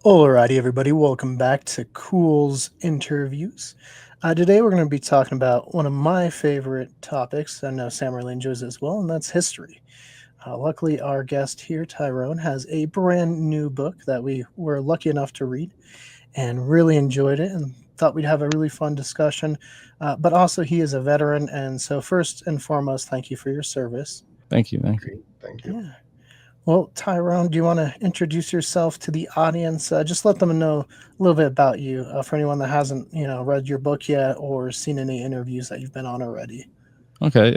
Alrighty, everybody, welcome back to Cool's Interviews. Today we're going to be talking about one of my favorite topics. I know Sam really enjoys it as well, and that's history. Luckily, our guest here, Tyrone, has a brand new book that we were lucky enough to read and really enjoyed it and thought we'd have a really fun discussion. But also, he is a veteran, and so first and foremost, thank you for your service. Thank you. Thank you. Great. Thank you. Yeah. Well, Tyrone, do you want to introduce yourself to the audience? Just let them know a little bit about you for anyone that hasn't, read your book yet or seen any interviews that you've been on already. Okay.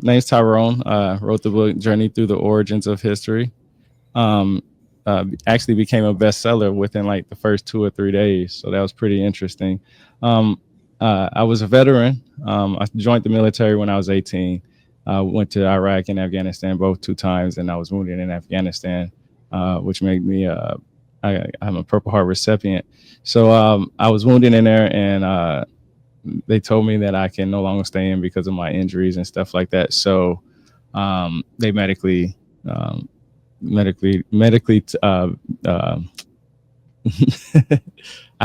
Name's Tyrone. Wrote the book Journey Through the Origins of History. Actually became a bestseller within like the first 2 or 3 days. So that was pretty interesting. I was a veteran. I joined the military when I was 18. Went to Iraq and Afghanistan both 2 times, and I was wounded in Afghanistan, which made me I'm a Purple Heart recipient. So I was wounded in there, and they told me that I can no longer stay in because of my injuries and stuff like that. So they medically I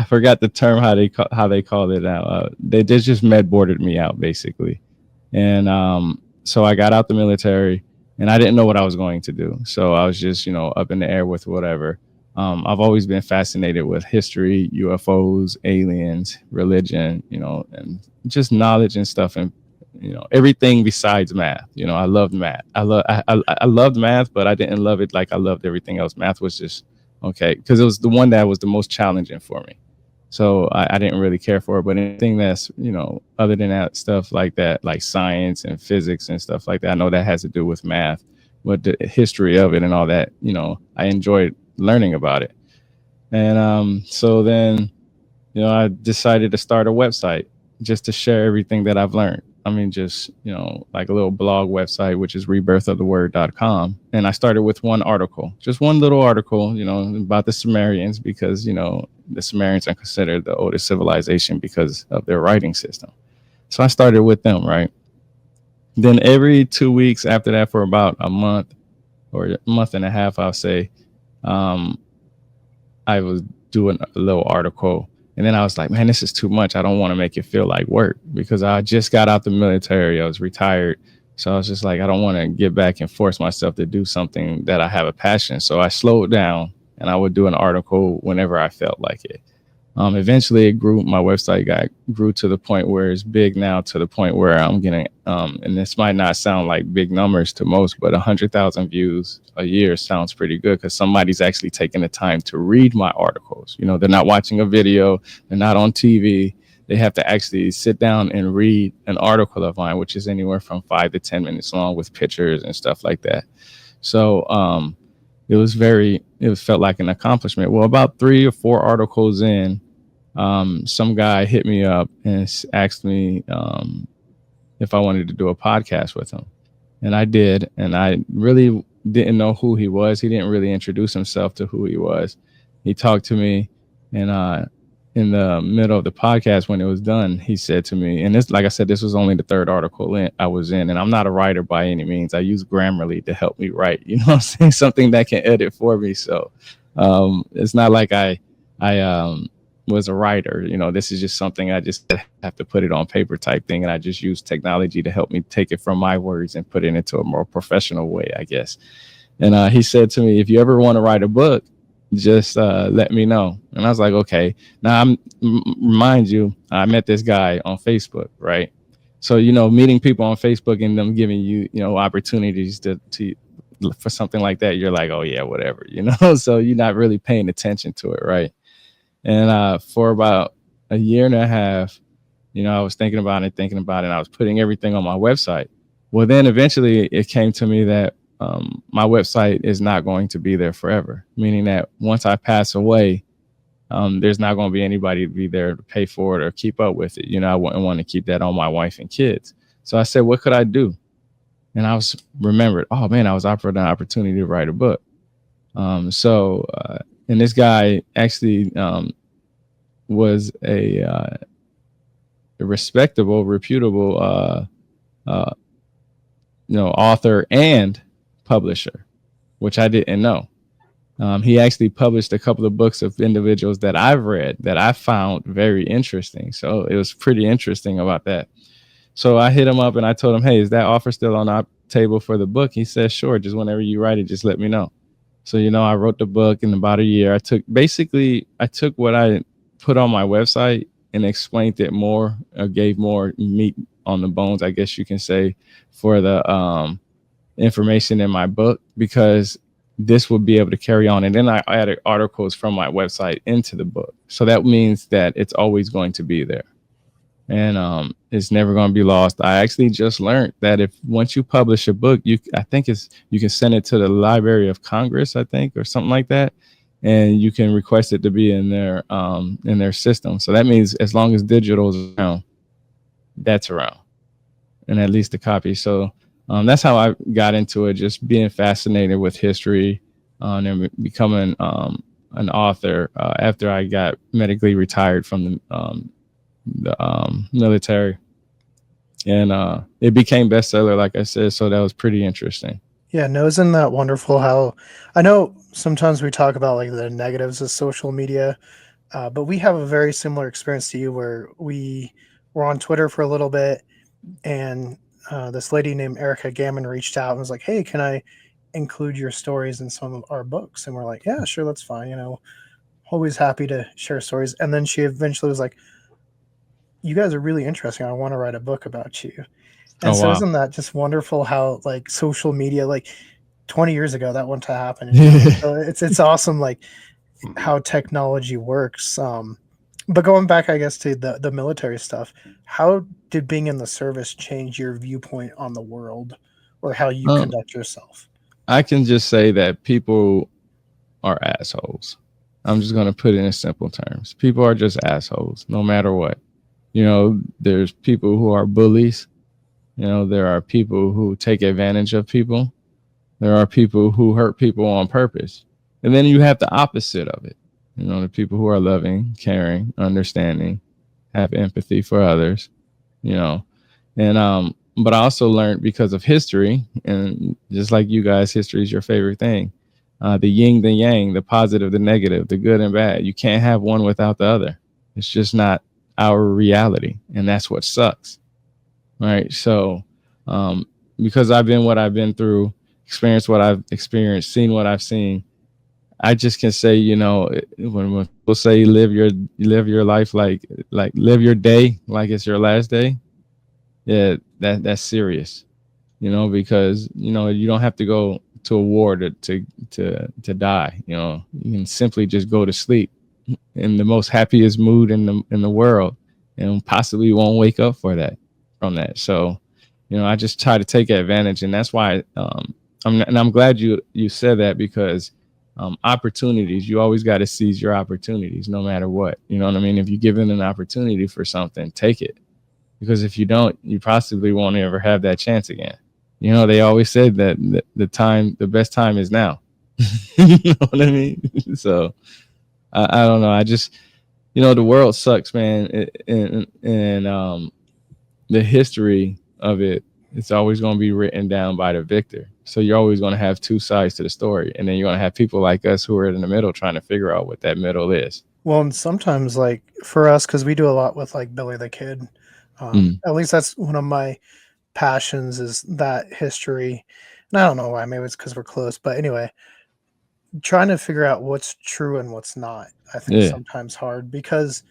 forgot the term how they called it now. They just med boarded me out basically, and so I got out the military, and I didn't know what I was going to do. So I was just up in the air with whatever. I've always been fascinated with history, UFOs, aliens, religion, and just knowledge and stuff, and everything besides math. I loved math. I loved math, but I didn't love it like I loved everything else. Math was just okay because it was the one that was the most challenging for me. So I didn't really care for it. But anything that's other than that stuff like that, like science and physics and stuff like that, I know that has to do with math, but the history of it and all that, I enjoyed learning about it. And so then, I decided to start a website just to share everything that I've learned. I mean, just, like a little blog website, which is rebirthoftheword.com. And I started with one article, just one little article, about the Sumerians, because, the Sumerians are considered the oldest civilization because of their writing system. So I started with them, right? Then every 2 weeks after that, for about a month or a month and a half, I'll say, I was doing a little article. And then I was like, man, this is too much. I don't want to make it feel like work because I just got out the military. I was retired. So I was just like, I don't want to get back and force myself to do something that I have a passion. So I slowed down and I would do an article whenever I felt like it. Eventually it grew. My website grew to the point where it's big now, to the point where I'm getting, and this might not sound like big numbers to most, but 100,000 views a year sounds pretty good because somebody's actually taking the time to read my articles. They're not watching a video, they're not on TV. They have to actually sit down and read an article of mine, which is anywhere from 5 to 10 minutes long with pictures and stuff like that. So it felt like an accomplishment. Well, about 3 or 4 articles in, some guy hit me up and asked me if I wanted to do a podcast with him. And I did. And I really didn't know who he was. He didn't really introduce himself to who he was. He talked to me, and in the middle of the podcast, when it was done, he said to me, and this, like I said, this was only the 3rd article I was in, and I'm not a writer by any means. I use Grammarly to help me write, what I'm saying? Something that can edit for me. So it's not like I was a writer. This is just something I just have to put it on paper type thing. And I just use technology to help me take it from my words and put it into a more professional way, I guess. And he said to me, if you ever want to write a book, just let me know. And I was like, okay. Now, remind you, I met this guy on Facebook, right? So, meeting people on Facebook and them giving you, opportunities to for something like that, you're like, oh yeah, whatever, so you're not really paying attention to it, right? And for about a year and a half, I was thinking about it. I was putting everything on my website. Well, then eventually it came to me that my website is not going to be there forever, meaning that once I pass away, there's not going to be anybody to be there to pay for it or keep up with it. I wouldn't want to keep that on my wife and kids. So I said, what could I do? And I was remembered, oh man, I was offered an opportunity to write a book. And this guy actually was a respectable, reputable, author and publisher, which I didn't know. He actually published a couple of books of individuals that I've read that I found very interesting. So it was pretty interesting about that. So I hit him up and I told him, "Hey, is that offer still on our table for the book?" He said, "Sure. Just whenever you write it, just let me know." So I wrote the book in about a year. I took what I put on my website and explained it more, gave more meat on the bones, I guess you can say, for the information in my book, because this will be able to carry on. And then I added articles from my website into the book. So that means that it's always going to be there, and it's never going to be lost. I actually just learned that if once you publish a book, I think you can send it to the Library of Congress, I think, or something like that, and you can request it to be in their system. So that means as long as digital is around, that's around, and at least a copy. So that's how I got into it, just being fascinated with history, and becoming an author after I got medically retired from the military, and it became bestseller, like I said. So that was pretty interesting. Yeah, no, isn't that wonderful how I know sometimes we talk about like the negatives of social media, but we have a very similar experience to you where we were on Twitter for a little bit and this lady named Erica Gammon reached out and was like, "Hey, can I include your stories in some of our books?" And we're like, "Yeah, sure, that's fine. Always happy to share stories." And then she eventually was like, "You guys are really interesting. I want to write a book about you." And Oh so wow. isn't that just wonderful how like social media, like 20 years ago, that wouldn't have happened, you know? So it's awesome, like how technology works. But going back, I guess, to the military stuff, how did being in the service change your viewpoint on the world or how you um, conduct yourself? I can just say that people are assholes. I'm just gonna put it in simple terms. People are just assholes, no matter what. There's people who are bullies. There are people who take advantage of people. There are people who hurt people on purpose. And then you have the opposite of it. The people who are loving, caring, understanding, have empathy for others, you know. And but I also learned because of history, and just like you guys, history is your favorite thing. The yin, the yang, the positive, the negative, the good and bad. You can't have one without the other. It's just not our reality, and that's what sucks, right? So, um, because I've been what I've been through, experienced what I've experienced, seen what I've seen, I just can say, when people say live your life like live your day like it's your last day, yeah, that's serious, because you don't have to go to a war to die. You can simply just go to sleep in the most happiest mood in the world, and possibly won't wake up from that. So, I just try to take advantage, and that's why I'm glad you said that, because opportunities, you always got to seize your opportunities, no matter what. You know what I mean? If you're given an opportunity for something, take it, because if you don't, you possibly won't ever have that chance again. They always said that the best time is now. You know what I mean? So I don't know. I just, the world sucks, man, and the history of it, it's always going to be written down by the victor. So you're always going to have two sides to the story, and then you're going to have people like us who are in the middle trying to figure out what that middle is. Well, and sometimes, like for us, because we do a lot with like Billy the Kid, Mm, at least that's one of my passions is that history. And I don't know why, maybe it's because we're close, but anyway, trying to figure out what's true and what's not, I think yeah. sometimes hard because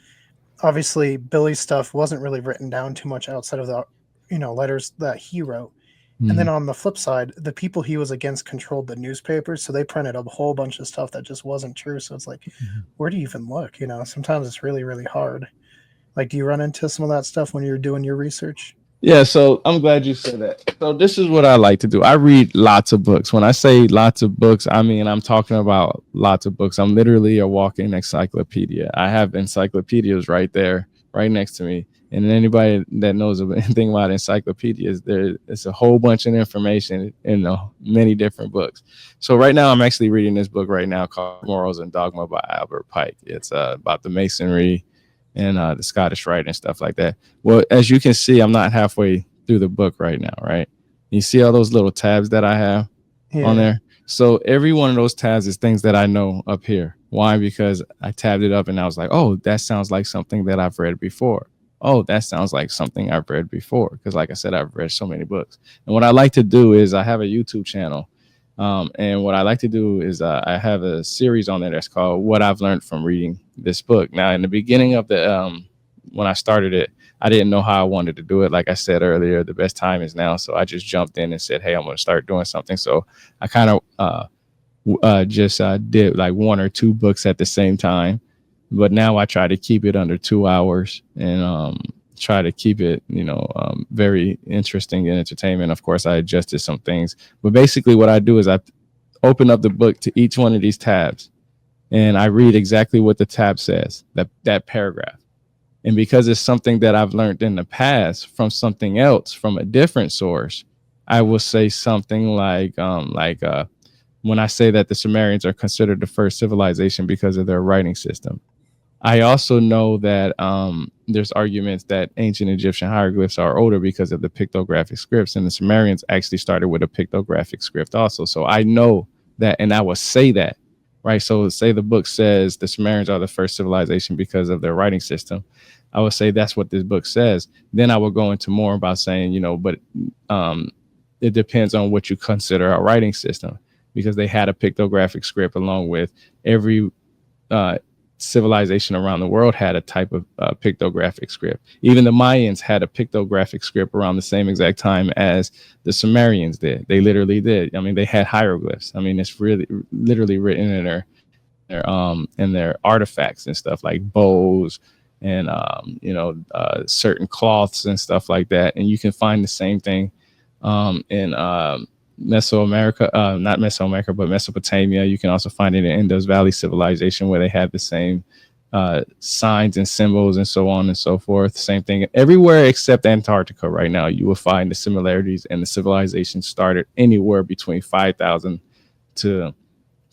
obviously Billy's stuff wasn't really written down too much outside of the letters that he wrote. And then Mm, on the flip side, the people he was against controlled the newspapers, so they printed a whole bunch of stuff that just wasn't true. So it's like, where do you even look? Sometimes it's really, really hard. Like, do you run into some of that stuff when you're doing your research? Yeah, so I'm glad you said that. So this is what I like to do. I read lots of books. When I say lots of books, I mean I'm talking about lots of books. I'm literally a walking encyclopedia. I have encyclopedias right there, right next to me. And anybody that knows anything about encyclopedias, it's a whole bunch of information in many different books. So right now, I'm actually reading this book right now called Morals and Dogma by Albert Pike. It's about the Masonry and the Scottish Rite and stuff like that. Well, as you can see, I'm not halfway through the book right now, right? You see all those little tabs that I have on Yeah. there? So every one of those tabs is things that I know up here. Why? Because I tabbed it up and I was like, oh, that sounds like something that I've read before. Oh, that sounds like something I've read before. Because, like I said, I've read so many books. And what I like to do is I have a YouTube channel. And what I like to do is I have a series on there that's called What I've Learned from Reading This Book. Now, in the beginning of when I started it, I didn't know how I wanted to do it. Like I said earlier, the best time is now. So I just jumped in and said, hey, I'm going to start doing something. So I kind of just did like one or two books at the same time. But now I try to keep it under 2 hours and try to keep it, very interesting and entertainment. Of course, I adjusted some things. But basically, what I do is I open up the book to each one of these tabs and I read exactly what the tab says, that paragraph. And because it's something that I've learned in the past from something else, from a different source, I will say something like when I say that the Sumerians are considered the first civilization because of their writing system. I also know that there's arguments that ancient Egyptian hieroglyphs are older because of the pictographic scripts, and the Sumerians actually started with a pictographic script also. So I know that, and I will say that, right? So say the book says the Sumerians are the first civilization because of their writing system. I would say that's what this book says. Then I will go into more about saying, but um, it depends on what you consider a writing system because they had a pictographic script along with every uh, civilization around the world had a type of pictographic script. Even the Mayans had a pictographic script around the same exact time as the Sumerians did. They literally did. I mean, they had hieroglyphs. I mean, it's really literally written in their artifacts and stuff like bows and certain cloths and stuff like that. And you can find the same thing in Mesoamerica, not Mesoamerica, but Mesopotamia. You can also find it in Indus Valley civilization where they have the same signs and symbols and so on and so forth. Same thing everywhere except Antarctica right now. You will find the similarities, and the civilization started anywhere between 5,000 to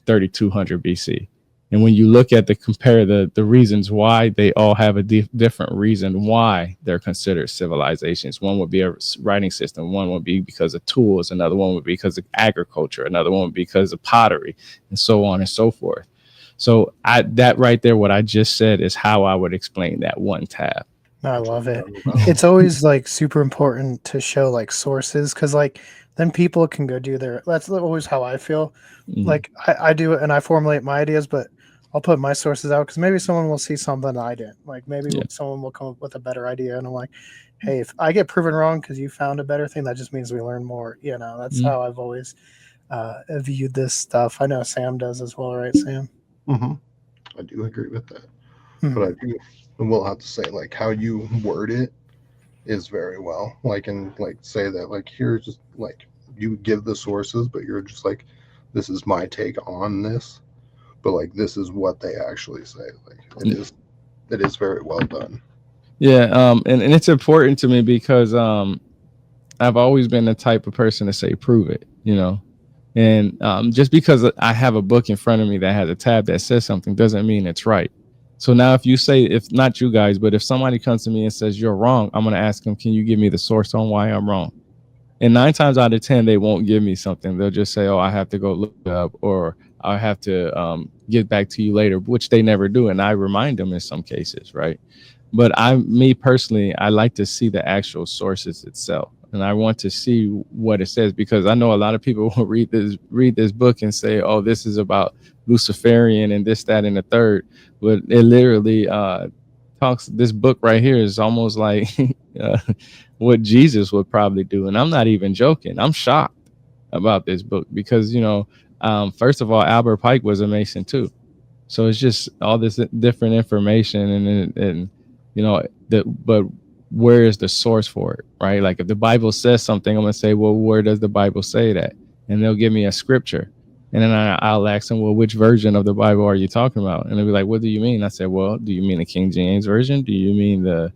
3,200 BC. And when you look at the reasons why, they all have a different reason why they're considered civilizations. One would be a writing system. One would be because of tools. Another one would be because of agriculture. Another one would be because of pottery, and so on and so forth. So that right there, what I just said is how I would explain that one tab. I love it. It's always like super important to show like sources because like then people can go do their. That's always how I feel. Like I do it and I formulate my ideas, but I'll put my sources out because maybe someone will see something I didn't. Like maybe someone will come up with a better idea, and I'm like, hey, if I get proven wrong because you found a better thing, that just means we learn more. That's how I've always viewed this stuff. I know Sam does as well, right, Sam? Mm-hmm. I do agree with that, but I do will have to say like how you word it is very well. Like and like say that like here's just like you give the sources, but you're just like this is my take on this, but like this is what they actually say. Like it is very well done. Yeah, and it's important to me because I've always been the type of person to say prove it. And just because I have a book in front of me that has a tab that says something doesn't mean it's right. So now if you say, if not you guys, but if somebody comes to me and says you're wrong, I'm going to ask them, can you give me the source on why I'm wrong? And 9 times out of 10, they won't give me something. They'll just say, oh, I have to go look it up, or I'll have to get back to you later, which they never do. And I remind them in some cases, right? But me personally, I like to see the actual sources itself. And I want to see what it says, because I know a lot of people will read this book and say, oh, this is about Luciferian and this, that, and the third. But it literally this book right here is almost like what Jesus would probably do. And I'm not even joking. I'm shocked about this book because, first of all, Albert Pike was a Mason too. So it's just all this different information and but where is the source for it, right? Like if the Bible says something, I'm going to say, well, where does the Bible say that? And they'll give me a scripture. And then I'll ask them, well, which version of the Bible are you talking about? And they'll be like, what do you mean? I said, well, do you mean the King James version? Do you mean the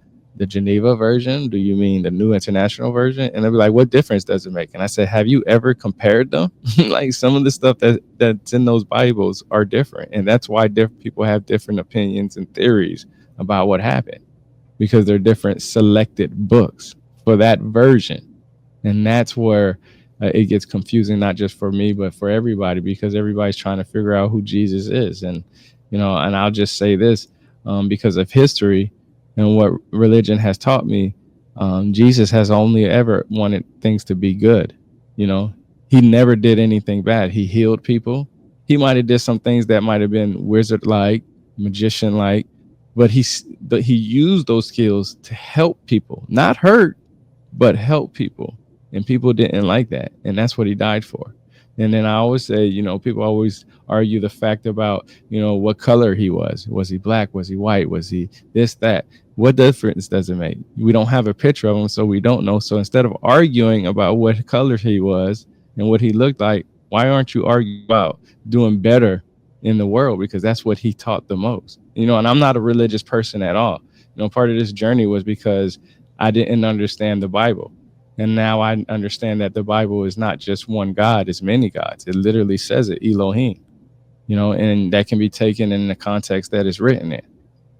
Geneva version? Do you mean the New International version? And they'll be like, what difference does it make? And I said, have you ever compared them? Like some of the stuff that's in those Bibles are different. And that's why different people have different opinions and theories about what happened, because they're different selected books for that version. And that's where it gets confusing, not just for me, but for everybody, because everybody's trying to figure out who Jesus is. And, and I'll just say this, because of history and what religion has taught me, Jesus has only ever wanted things to be good. He never did anything bad. He healed people. He might have did some things that might have been wizard-like, magician-like, but he used those skills to help people, not hurt, but help people. And people didn't like that. And that's what he died for. And then I always say, people always argue the fact about, what color he was. Was he black? Was he white? Was he this, that? What difference does it make? We don't have a picture of him, so we don't know. So instead of arguing about what color he was and what he looked like, why aren't you arguing about doing better in the world? Because that's what he taught the most. And I'm not a religious person at all. Part of this journey was because I didn't understand the Bible. And now I understand that the Bible is not just one God, it's many gods. It literally says it, Elohim, and that can be taken in the context that it's written in.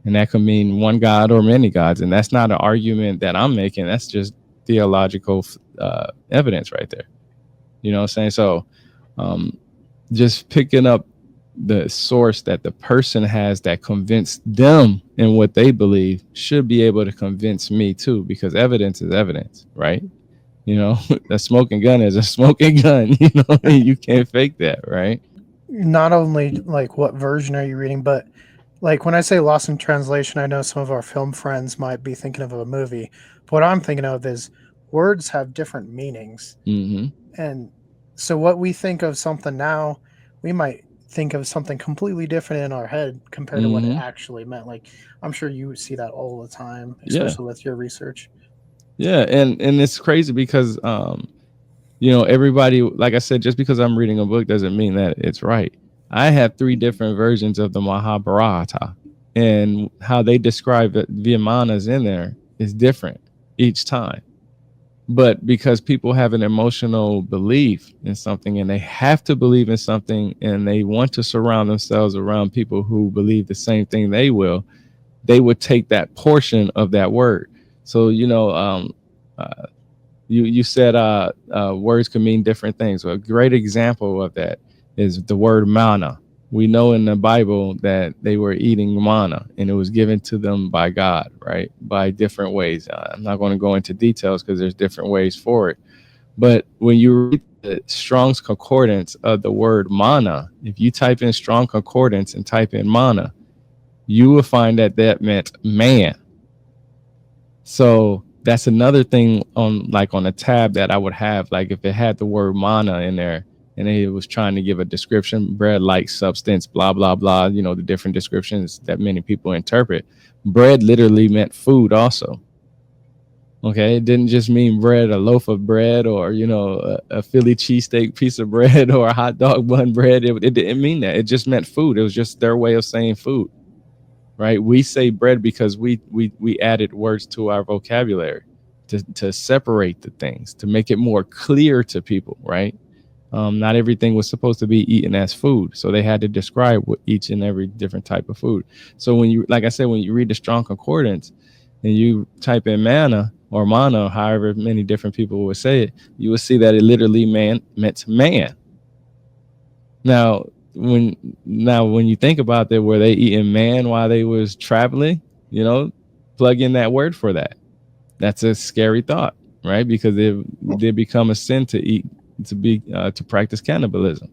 And that could mean one God or many gods. And that's not an argument that I'm making. That's just theological evidence right there. You know what I'm saying? So just picking up the source that the person has that convinced them in what they believe should be able to convince me too, because evidence is evidence, right? A smoking gun is a smoking gun. You can't fake that, right? Not only like what version are you reading, but like when I say lost in translation, I know some of our film friends might be thinking of a movie. But what I'm thinking of is words have different meanings. Mm-hmm. And so what we think of something now, we might think of something completely different in our head compared to what it actually meant. Like, I'm sure you see that all the time, especially with your research. Yeah, and it's crazy because everybody, like I said, just because I'm reading a book doesn't mean that it's right. I have 3 different versions of the Mahabharata, and how they describe it, Vimanas in there is different each time. But because people have an emotional belief in something, and they have to believe in something, and they want to surround themselves around people who believe the same thing they would take that portion of that word. So, you said words can mean different things. So a great example of that is the word manna. We know in the Bible that they were eating manna, and it was given to them by God, right? By different ways. I'm not going to go into details because there's different ways for it. But when you read the Strong's Concordance of the word manna, if you type in Strong Concordance and type in manna, you will find that meant man. So that's another thing on a tab that I would have, like if it had the word manna in there and it was trying to give a description, bread like substance, blah, blah, blah, the different descriptions that many people interpret. Bread literally meant food also. Okay, it didn't just mean bread, a loaf of bread, or a Philly cheesesteak piece of bread, or a hot dog bun bread. It didn't mean that. It just meant food. It was just their way of saying food. Right, we say bread because we added words to our vocabulary to separate the things, to make it more clear to people. Right, not everything was supposed to be eaten as food, so they had to describe what each and every different type of food. So when you, like I said, when you read the Strong Concordance and you type in manna or mana, however many different people would say it, you will see that it literally meant man. Now, when you think about that, were they eating man while they was traveling? Plug in that word for that. That's a scary thought, right? Because they become a sin to eat, to practice cannibalism,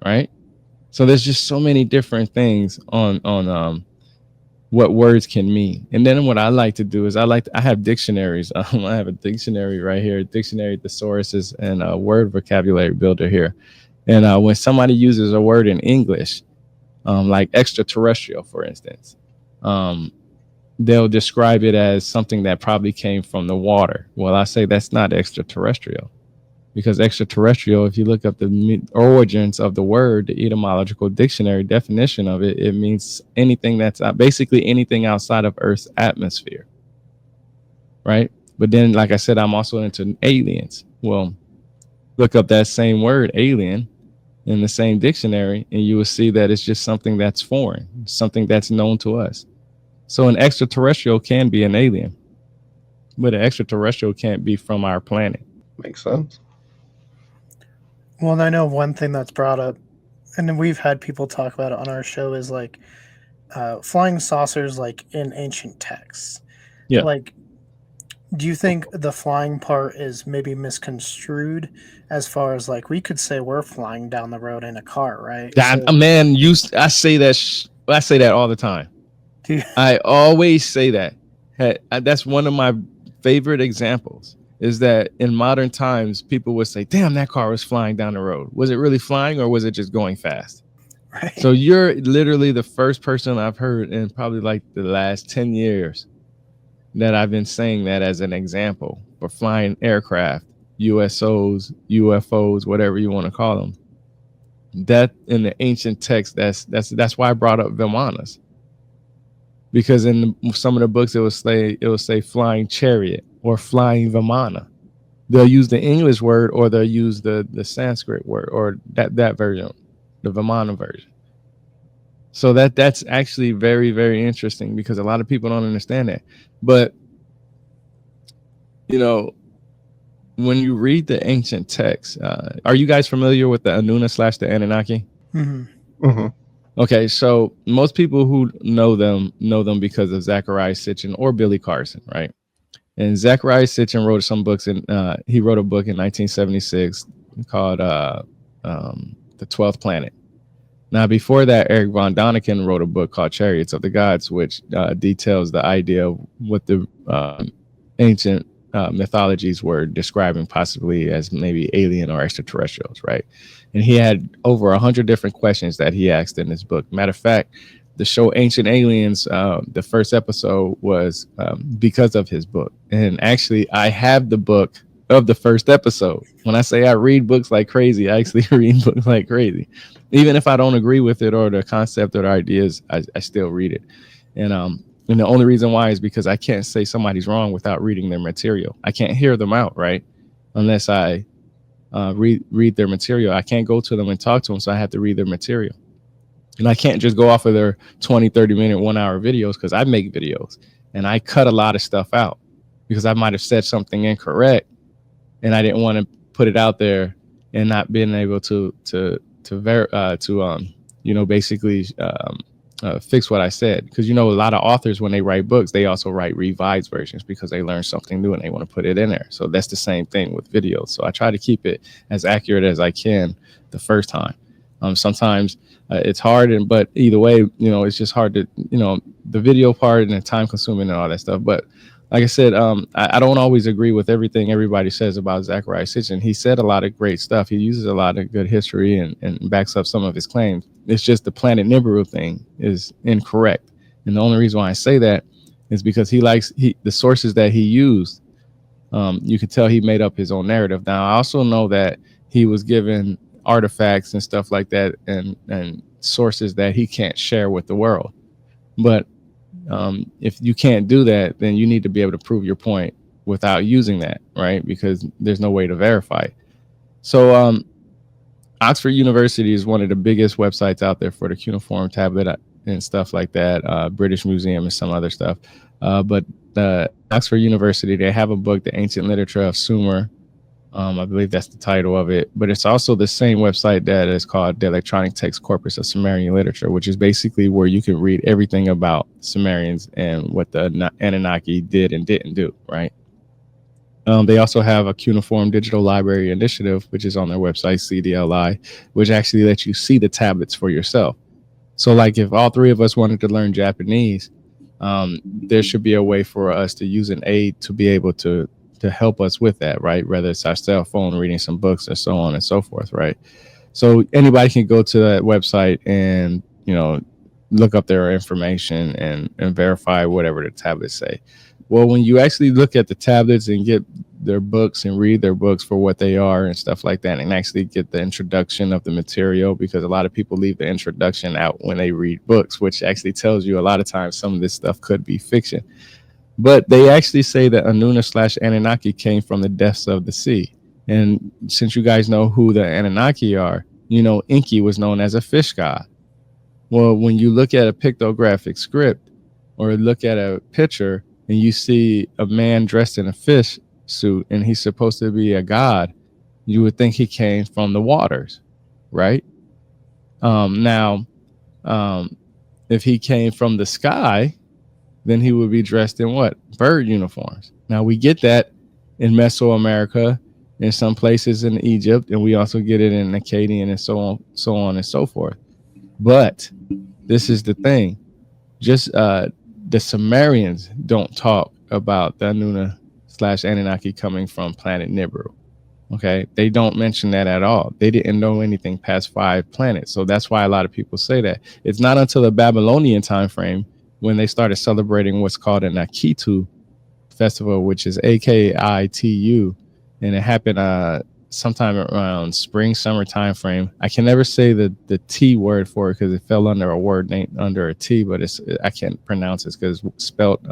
right? So there's just so many different things on what words can mean. And then what I like to do is I have dictionaries. I have a dictionary right here, dictionary thesauruses, and a word vocabulary builder here. And when somebody uses a word in English, like extraterrestrial, for instance, they'll describe it as something that probably came from the water. Well, I say that's not extraterrestrial, because extraterrestrial, if you look up the origins of the word, the etymological dictionary definition of it, it means anything that's basically anything outside of Earth's atmosphere. Right. But then, like I said, I'm also into aliens. Well, look up that same word, alien, in the same dictionary, and you will see that it's just something that's foreign, something that's known to us. So an extraterrestrial can be an alien, but an extraterrestrial can't be from our planet. Makes sense. Well, and I know one thing that's brought up, and then we've had people talk about it on our show, is like flying saucers, like in ancient texts. Yeah. Like, do you think the flying part is maybe misconstrued as far as like we could say we're flying down the road in a car, right? That So, man, I say that. I say that all the time. do you, I always say that. That's one of my favorite examples. Is that in modern times, people would say, "Damn, that car was flying down the road. Was it really flying, or was it just going fast?" right? So you're literally the first person I've heard in probably like the last 10 years that I've been saying that as an example for flying aircraft, USOs, UFOs, whatever you want to call them. That in the ancient text, that's why I brought up Vimanas, because in some of the books it will say flying chariot or flying Vimana. They'll use the English word or they'll use the Sanskrit word or that version, the Vimana version. So that's actually very, very interesting because a lot of people don't understand that. But you know, when you read the ancient texts, are you guys familiar with the Anuna / the Anunnaki? Mm-hmm. Mm-hmm. Okay, so most people who know them because of Zachariah Sitchin or Billy Carson, right? And Zachariah Sitchin wrote some books, and he wrote a book in 1976 called "The 12th Planet." Now, before that, Eric von Daniken wrote a book called Chariots of the Gods, which details the idea of what the ancient mythologies were describing possibly as maybe alien or extraterrestrials, right? And he had over 100 different questions that he asked in this book. Matter of fact, the show Ancient Aliens, the first episode was because of his book. And actually, I have the book of the first episode. When I say I read books like crazy, I actually read books like crazy. Even if I don't agree with it or the concept or the ideas, I still read it. And the only reason why is because I can't say somebody's wrong without reading their material. I can't hear them out, right? Unless I read their material. I can't go to them and talk to them, so I have to read their material. And I can't just go off of their 20, 30-minute, 1-hour videos because I make videos. And I cut a lot of stuff out because I might have said something incorrect and I didn't want to put it out there and not being able to basically fix what I said. Because, a lot of authors, when they write books, they also write revised versions because they learn something new and they want to put it in there. So that's the same thing with videos. So I try to keep it as accurate as I can the first time. Sometimes it's hard, but either way, it's just hard to, the video part and the time consuming and all that stuff. But like I said, I don't always agree with everything everybody says about Zachariah Sitchin. He said a lot of great stuff. He uses a lot of good history and backs up some of his claims. It's just the Planet Nibiru thing is incorrect. And the only reason why I say that is because the sources that he used, you could tell he made up his own narrative. Now, I also know that he was given artifacts and stuff like that and sources that he can't share with the world. But if you can't do that, then you need to be able to prove your point without using that, right? Because there's no way to verify it. So Oxford University is one of the biggest websites out there for the cuneiform tablet and stuff like that. British Museum and some other stuff. But Oxford University, they have a book, The Ancient Literature of Sumer. I believe that's the title of it, but it's also the same website that is called the Electronic Text Corpus of Sumerian Literature, which is basically where you can read everything about Sumerians and what the Anunnaki did and didn't do, right? They also have a cuneiform digital library initiative, which is on their website, CDLI, which actually lets you see the tablets for yourself. So like if all three of us wanted to learn Japanese, there should be a way for us to use an aid to be able to help us with that, right? Whether it's our cell phone, reading some books, or so on and so forth, right? So anybody can go to that website and look up their information and verify whatever the tablets say. Well, when you actually look at the tablets and get their books and read their books for what they are and stuff like that, and actually get the introduction of the material, because a lot of people leave the introduction out when they read books, which actually tells you a lot of times some of this stuff could be fiction. But they actually say that Anuna / Anunnaki came from the depths of the sea. And since you guys know who the Anunnaki are, Enki was known as a fish god. Well, when you look at a pictographic script or look at a picture and you see a man dressed in a fish suit and he's supposed to be a god, you would think he came from the waters, right? Now, um, if he came from the sky, then he would be dressed in what? Bird uniforms. Now we get that in Mesoamerica, in some places in Egypt, and we also get it in Akkadian and so on and so forth. But this is the thing: just the Sumerians don't talk about the Anuna / Anunnaki coming from planet Nibiru. Okay, they don't mention that at all. They didn't know anything past 5 planets, so that's why a lot of people say that. It's not until the Babylonian time frame when they started celebrating what's called an Akitu festival, which is Akitu, and it happened sometime around spring summer time frame. I can never say the T word for it because it fell under a word named under a T, but I can't pronounce it because it's spelled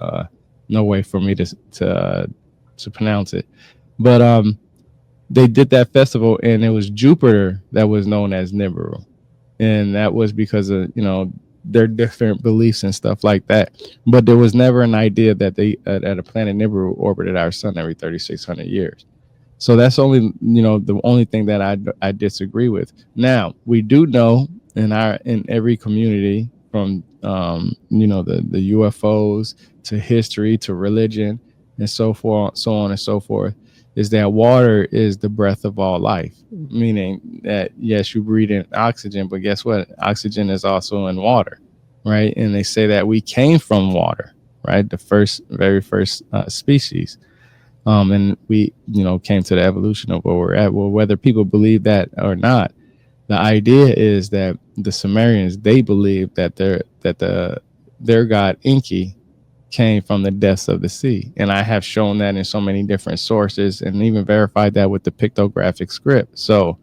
no way for me to pronounce it. But they did that festival, and it was Jupiter that was known as Nibiru, and that was because of their different beliefs and stuff like that. But there was never an idea that they at a planet Nibiru orbited our sun every 3,600 years. So that's only the only thing that I disagree with. Now we do know in every community, from the UFOs to history to religion and so forth, so on and so forth, is that water is the breath of all life, meaning that, yes, you breathe in oxygen, but guess what? Oxygen is also in water, right? And they say that we came from water, right? The very first species. And we, came to the evolution of where we're at. Well, whether people believe that or not, the idea is that the Sumerians, they believe that their god Enki came from the depths of the sea. And I have shown that in so many different sources and even verified that with the pictographic script. So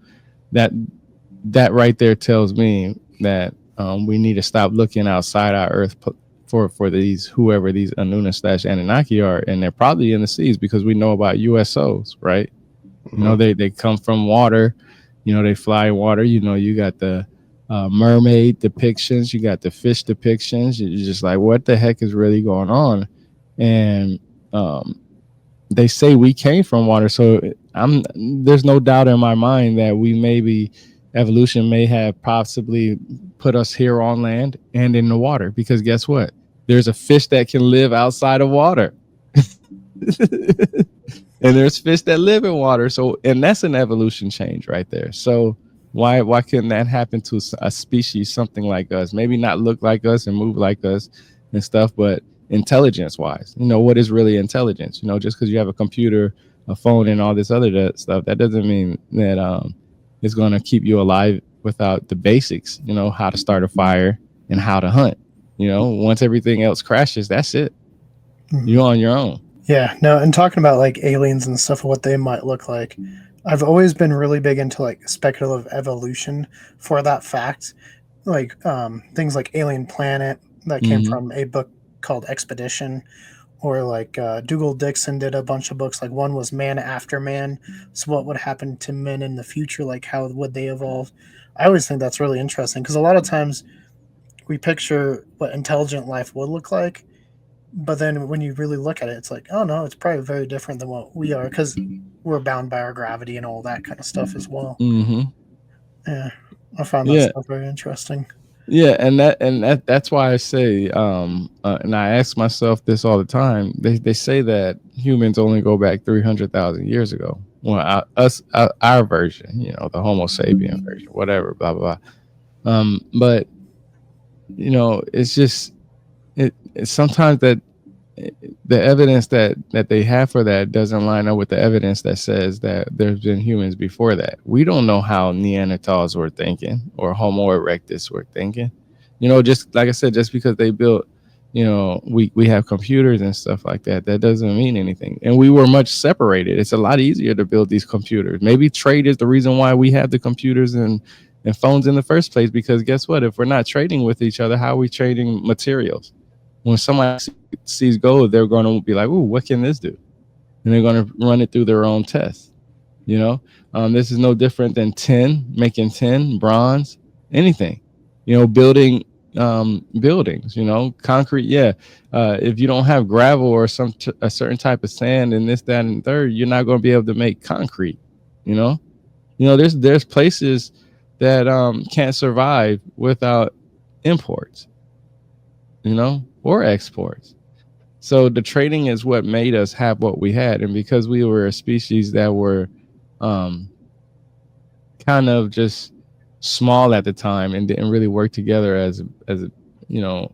that right there tells me that we need to stop looking outside our earth for these, whoever these Anuna / Anunnaki are, and they're probably in the seas because we know about USOs, right? Mhm. They come from water, they fly in water. You got the mermaid depictions, you got the fish depictions. You're just like, what the heck is really going on? And they say we came from water, so there's no doubt in my mind that evolution may have possibly put us here on land and in the water, because guess what? There's a fish that can live outside of water. And there's fish that live in water. So, and that's an evolution change right there. So why couldn't that happen to a species, something like us? Maybe not look like us and move like us and stuff, but intelligence wise, what is really intelligence? Just because you have a computer, a phone, and all this other stuff, that doesn't mean that it's going to keep you alive without the basics, how to start a fire and how to hunt. Once everything else crashes, that's it. You're on your own. Yeah, no, and talking about like aliens and stuff, what they might look like, I've always been really big into like speculative evolution for that fact. Like things like Alien Planet that came from a book called Expedition, or like Dougal Dixon did a bunch of books. Like one was Man After Man. So what would happen to men in the future? Like how would they evolve? I always think that's really interesting because a lot of times we picture what intelligent life would look like, but then when you really look at it, it's like, oh no, it's probably very different than what we are because we're bound by our gravity and all that kind of stuff as well. Yeah, I found that stuff very interesting. Yeah, and that's why I say, and I ask myself this all the time. They say that humans only go back 300,000 years ago. Well, our version, the Homo sapien version, whatever, blah blah blah. But it's just it's sometimes that the evidence that they have for that doesn't line up with the evidence that says that there's been humans before that. We don't know how Neanderthals were thinking or Homo erectus were thinking. Just like I said, just because they built, we have computers and stuff like that, that doesn't mean anything. And we were much separated. It's a lot easier to build these computers. Maybe trade is the reason why we have the computers and phones in the first place, because guess what? If we're not trading with each other, how are we trading materials? When somebody sees gold, they're going to be like, ooh, what can this do? And they're going to run it through their own tests. This is no different than making tin, bronze, anything, building buildings, concrete. Yeah. If you don't have gravel or a certain type of sand and this, that, and third, you're not going to be able to make concrete, There's places that can't survive without imports, or exports. So the trading is what made us have what we had, and because we were a species that were um, kind of just small at the time and didn't really work together as a you know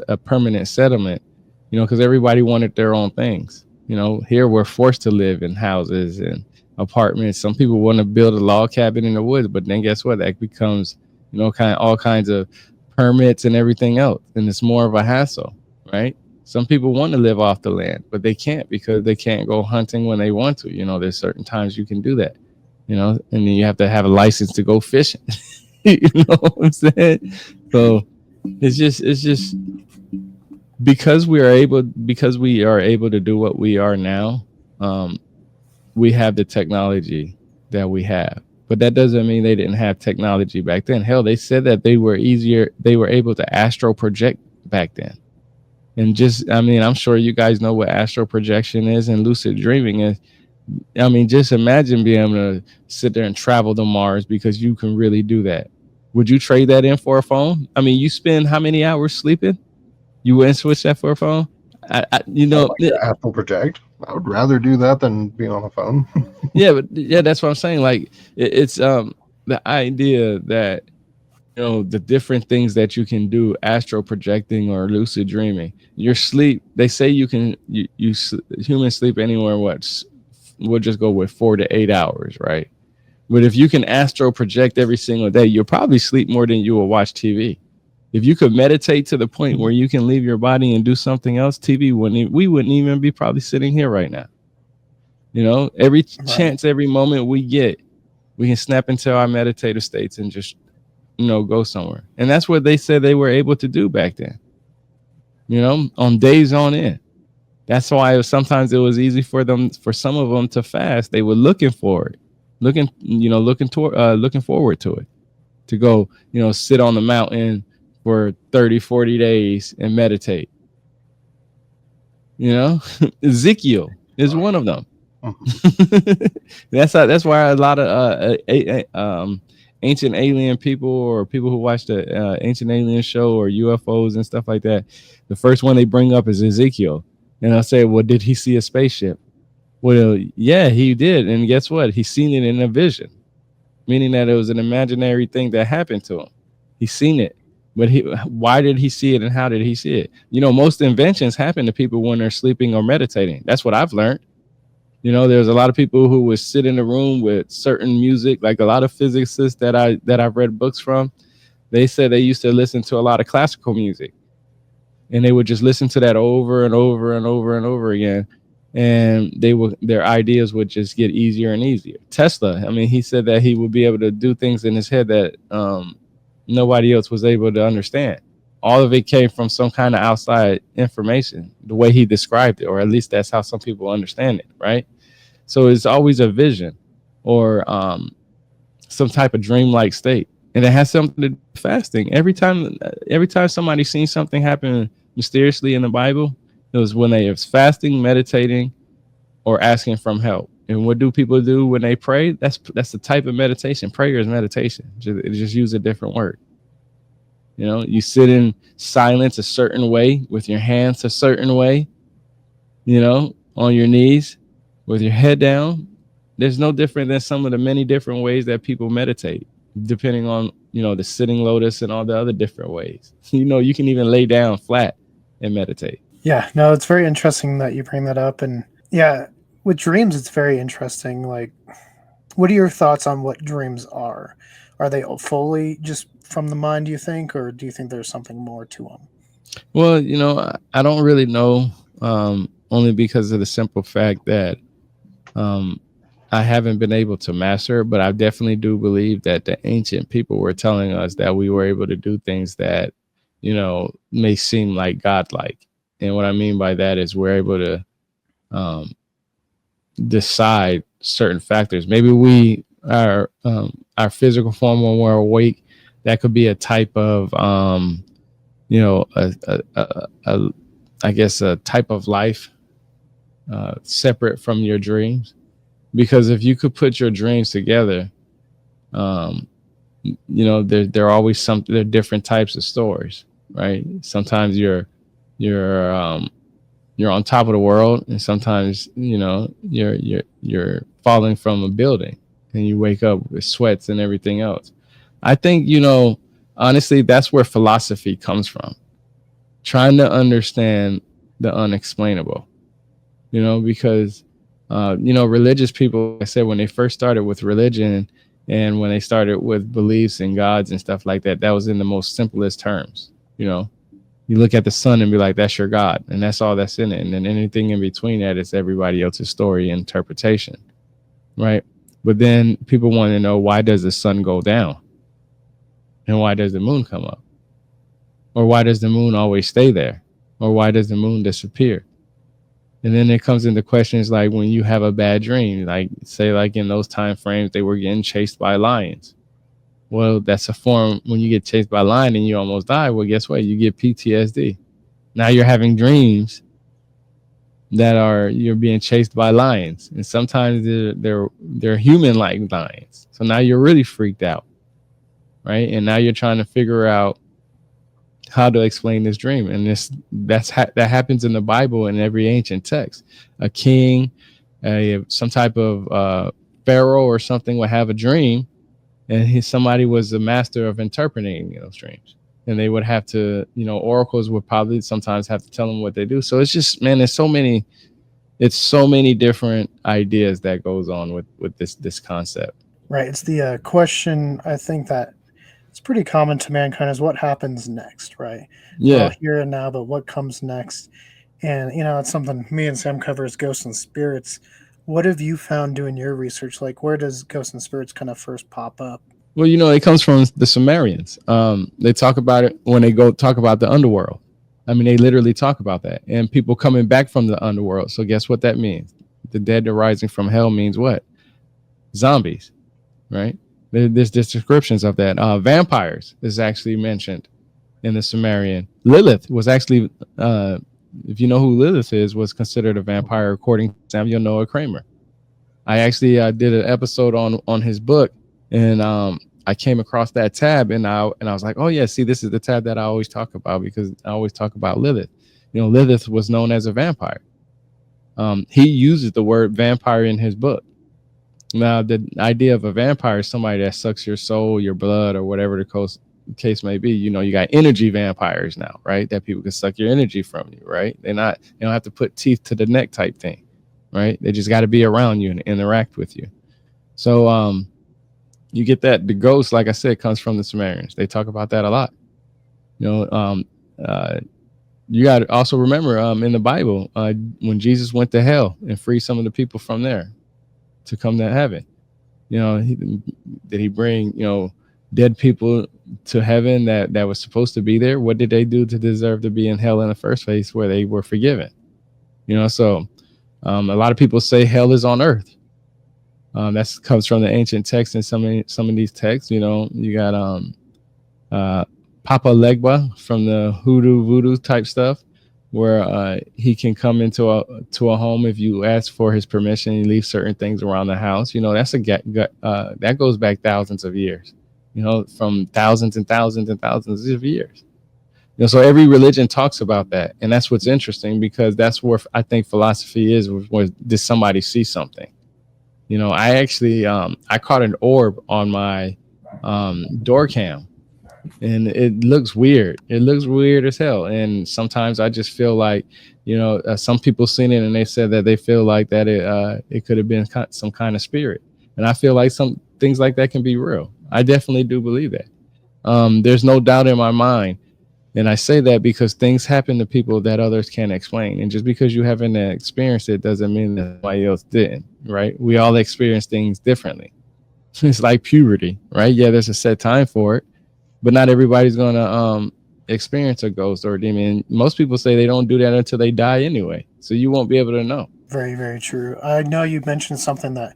a permanent settlement, because everybody wanted their own things. Here we're forced to live in houses and apartments. Some people want to build a log cabin in the woods, but then guess what? That becomes all kinds of permits and everything else, and it's more of a hassle, right? Some people want to live off the land, but they can't because they can't go hunting when they want to. There's certain times you can do that, and then you have to have a license to go fishing. You know what I'm saying? So it's just because we are able to do what we are now. We have the technology that we have, but that doesn't mean they didn't have technology back then. Hell, they said that they were able to astral project back then. And I'm sure you guys know what astral projection is and lucid dreaming is. Just imagine being able to sit there and travel to Mars because you can really do that. Would you trade that in for a phone? You spend how many hours sleeping? You wouldn't switch that for a phone? Astral project. I would rather do that than be on a phone. Yeah, that's what I'm saying. Like it's the idea that the different things that you can do, astral projecting or lucid dreaming. Your sleep, they say humans sleep anywhere. We'll just go with 4 to 8 hours, right? But if you can astral project every single day, you'll probably sleep more than you will watch TV. If you could meditate to the point where you can leave your body and do something else, we wouldn't even be probably sitting here right now. Every chance, every moment we get, we can snap into our meditative states and just go somewhere. And that's what they said they were able to do back then, on days on end. That's why sometimes it was easy for some of them to fast. They were looking forward to it, to go, sit on the mountain for 30, 40 days and meditate. Ezekiel is one of them. That's why a lot of ancient alien people or people who watch the ancient alien show or UFOs and stuff like that, the first one they bring up is Ezekiel. And I'll say, well, did he see a spaceship? Well, yeah, he did. And guess what? He seen it in a vision, meaning that it was an imaginary thing that happened to him. He seen it. But why did he see it and how did he see it? Most inventions happen to people when they're sleeping or meditating. That's what I've learned. There's a lot of people who would sit in a room with certain music, like a lot of physicists that I've read books from. They said they used to listen to a lot of classical music, and they would just listen to that over and over and over and over again, and their ideas would just get easier and easier. Tesla, he said that he would be able to do things in his head that nobody else was able to understand. All of it came from some kind of outside information, the way he described it, or at least that's how some people understand it, right? So it's always a vision or some type of dreamlike state. And it has something to do with fasting. Every time somebody's seen something happen mysteriously in the Bible, it was when they was fasting, meditating, or asking from help. And what do people do when they pray? That's the type of meditation. Prayer is meditation. Just use a different word. You sit in silence a certain way with your hands a certain way, on your knees with your head down. There's no different than some of the many different ways that people meditate, depending on, the sitting lotus and all the other different ways. You can even lay down flat and meditate. Yeah, no, it's very interesting that you bring that up. And yeah, with dreams, it's very interesting. Like, what are your thoughts on what dreams are? Are they fully just from the mind, do you think, or do you think there's something more to them? Well, I don't really know, only because of the simple fact that I haven't been able to master it, but I definitely do believe that the ancient people were telling us that we were able to do things that, may seem like godlike. And what I mean by that is we're able to decide certain factors. Maybe our physical form when we're awake, that could be a type of I guess a type of life separate from your dreams. Because if you could put your dreams together, Um, there are always there are different types of stories, right? Sometimes you're you're on top of the world, and sometimes you're falling from a building, and you wake up with sweats and everything else. I think honestly, that's where philosophy comes from, trying to understand the unexplainable. Because religious people, like I said, when they first started with religion and when they started with beliefs in gods and stuff like that, that was in the most simplest terms. You look at the sun and be like, that's your God, and that's all that's in it. And then anything in between that is everybody else's story and interpretation, right? But then people want to know, why does the sun go down? And why does the moon come up? Or why does the moon always stay there? Or why does the moon disappear? And then it comes into questions like when you have a bad dream, like say like in those time frames they were getting chased by lions. Well, that's a form when you get chased by a lion and you almost die. Well, guess what? You get PTSD. Now you're having dreams that are you're being chased by lions, and sometimes they're human like lions. So now you're really freaked out, right? And now you're trying to figure out how to explain this dream, and that happens in the Bible in every ancient text. A king, some type of pharaoh or something would have a dream, and somebody was the master of interpreting those dreams, and they would have to, oracles would probably sometimes have to tell them what they do. So it's just, man, it's so many different ideas that goes on with this concept. Right. It's the question, I think, that it's pretty common to mankind, is what happens next, right? We're all Yeah. here and now, but what comes next? And, it's something me and Sam cover as ghosts and spirits. What have you found doing your research? Like, where does ghosts and spirits kind of first pop up? Well, it comes from the Sumerians. They talk about it when they go talk about the underworld. I mean, they literally talk about that, and people coming back from the underworld. So guess what that means? The dead arising from hell means what? Zombies, right? There's descriptions of that. Vampires is actually mentioned in the Sumerian. Lilith was actually, if you know who Lilith is, was considered a vampire according to Samuel Noah Kramer. I actually did an episode on his book, and I came across that tab, and I was like, oh yeah, see, this is the tab that I always talk about, because I always talk about Lilith. Lilith was known as a vampire. He uses the word vampire in his book. Now, the idea of a vampire is somebody that sucks your soul, your blood, or whatever the case may be. You got energy vampires now, right? That people can suck your energy from you, right? They don't have to put teeth to the neck type thing, right? They just got to be around you and interact with you. So you get that. The ghost, like I said, comes from the Sumerians. They talk about that a lot. You got to also remember in the Bible, when Jesus went to hell and freed some of the people from there to come to heaven, did he bring dead people to heaven that was supposed to be there? What did they do to deserve to be in hell in the first place, where they were forgiven? So a lot of people say hell is on earth. That comes from the ancient texts, and some of these texts. You got Papa Legba from the hoodoo voodoo type stuff, where he can come into a home if you ask for his permission. He leaves certain things around the house. That's that goes back thousands of years. From thousands and thousands and thousands of years. So every religion talks about that, and that's what's interesting, because that's where I think philosophy is. Where did somebody see something? I actually I caught an orb on my door cam, and it looks weird. It looks weird as hell. And sometimes I just feel like, some people seen it and they said that they feel like that it could have been some kind of spirit. And I feel like some things like that can be real. I definitely do believe that. There's no doubt in my mind. And I say that because things happen to people that others can't explain. And just because you haven't experienced it doesn't mean that somebody else didn't, right? We all experience things differently. It's like puberty, right? Yeah, there's a set time for it, but not everybody's going to experience a ghost or a demon. Most people say they don't do that until they die anyway. So you won't be able to know. Very, very true. I know you mentioned something that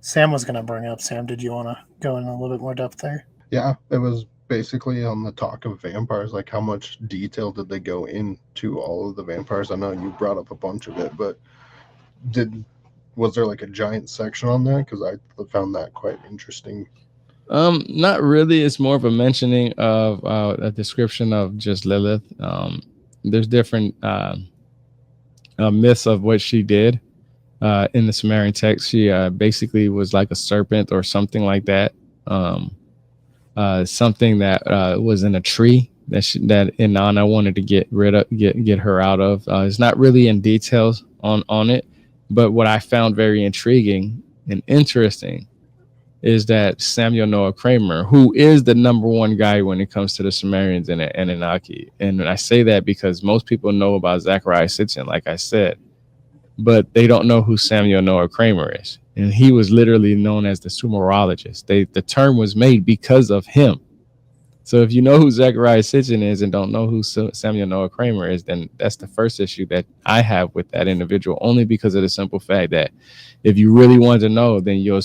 Sam was going to bring up. Sam, did you want to go in a little bit more depth there? Yeah, it was basically on the talk of vampires, like how much detail did they go into all of the vampires? I know you brought up a bunch of it, but was there like a giant section on that? Because I found that quite interesting. Not really. It's more of a mentioning of a description of just Lilith. There's different myths of what she did in the Sumerian text. She basically was like a serpent or something like that. Something that was in a tree that Inanna wanted to get rid of, get her out of. It's not really in details on it, but what I found very intriguing and interesting is that Samuel Noah Kramer, who is the number one guy when it comes to the Sumerians and the Anunnaki, and I say that because most people know about Zechariah Sitchin, like I said, but they don't know who Samuel Noah Kramer is. And he was literally known as the Sumerologist. The term was made because of him. So if you know who Zechariah Sitchin is and don't know who Samuel Noah Kramer is, then that's the first issue that I have with that individual, only because of the simple fact that if you really want to know, then you'll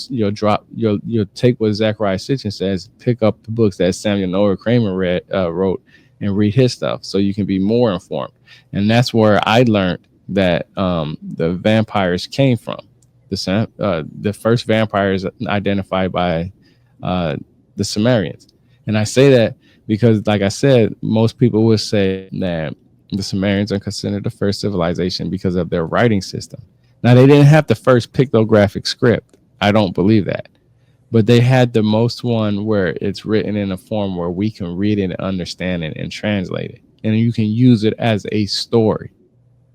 take what Zechariah Sitchin says, pick up the books that Samuel Noah Kramer wrote, and read his stuff, so you can be more informed. And that's where I learned that the vampires came from. The first vampires identified by the Sumerians. And I say that because, like I said, most people would say that the Sumerians are considered the first civilization because of their writing system. Now, they didn't have the first pictographic script. I don't believe that. But they had the most one where it's written in a form where we can read it and understand it and translate it. And you can use it as a story,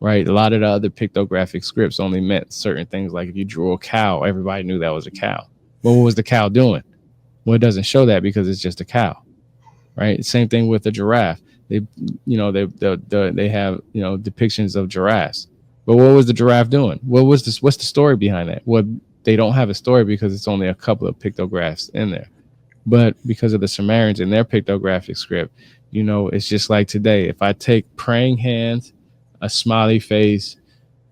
right? A lot of the other pictographic scripts only meant certain things. Like if you drew a cow, everybody knew that was a cow. But what was the cow doing? Well, it doesn't show that because it's just a cow, right? Same thing with the giraffe. They have depictions of giraffes. But what was the giraffe doing? What's the story behind that? Well, they don't have a story because it's only a couple of pictographs in there. But because of the Sumerians and their pictographic script, it's just like today. If I take praying hands, a smiley face,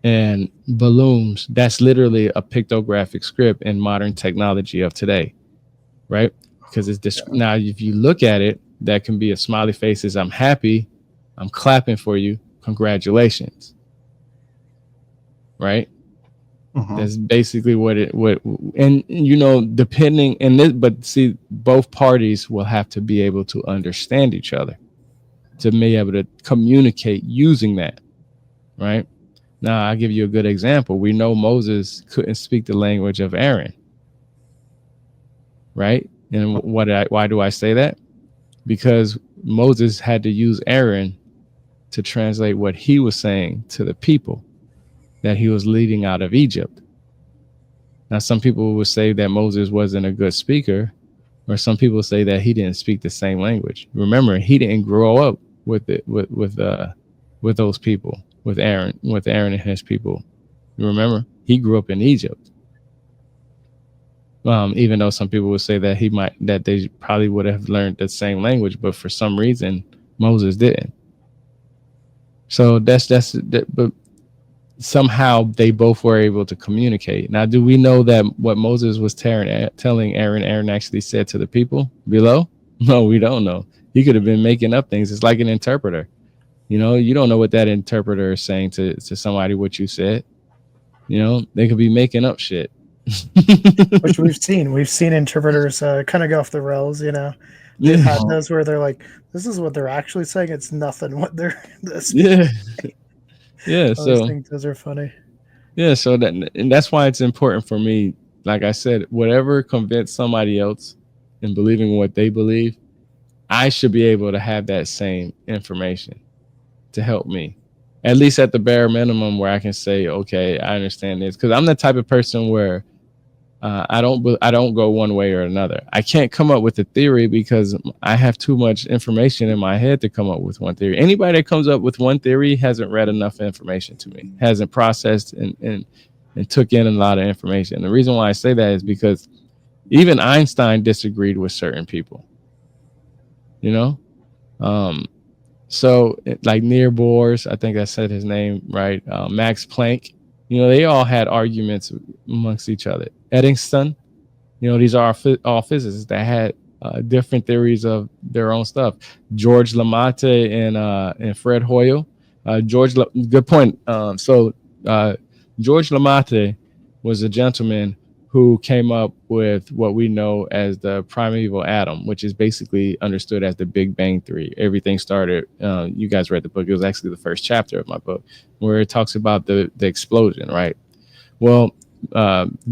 and balloons, that's literally a pictographic script in modern technology of today. Right? Because now, if you look at it, that can be a smiley face as I'm happy, I'm clapping for you, congratulations. Right? Mm-hmm. That's basically depending in this, but see, both parties will have to be able to understand each other to be able to communicate using that. Right? Now, I'll give you a good example. We know Moses couldn't speak the language of Aaron. Right? And why do I say that? Because Moses had to use Aaron to translate what he was saying to the people that he was leading out of Egypt. Now, some people would say that Moses wasn't a good speaker, or some people say that he didn't speak the same language. Remember, he didn't grow up with those people, with Aaron and his people. You remember, he grew up in Egypt. Even though some people would say that they probably would have learned the same language, but for some reason Moses didn't. So but somehow they both were able to communicate. Now, do we know that what Moses was telling Aaron actually said to the people below? No, we don't know. He could have been making up things. It's like an interpreter. You don't know what that interpreter is saying to somebody what you said. They could be making up shit. Which we've seen interpreters kind of go off the rails. They've had those where they're like, this is what they're actually saying, it's nothing what they're yeah so I think those are funny. So that's why it's important for me, like I said, whatever convinced somebody else in believing what they believe, I should be able to have that same information to help me, at least at the bare minimum, where I can say, okay, I understand this. Because I'm the type of person where I don't go one way or another. I can't come up with a theory because I have too much information in my head to come up with one theory. Anybody that comes up with one theory hasn't read enough information to me, hasn't processed and took in a lot of information. The reason why I say that is because even Einstein disagreed with certain people. So like Niels Bohr, I think I said his name right, Max Planck, they all had arguments amongst each other. Ellington, these are all physicists that had different theories of their own stuff. George Lamate and Fred Hoyle. Good point. So George Lamate was a gentleman who came up with what we know as the primeval atom, which is basically understood as the Big Bang Theory. Everything started, you guys read the book, it was actually the first chapter of my book, where it talks about the explosion, right? Well,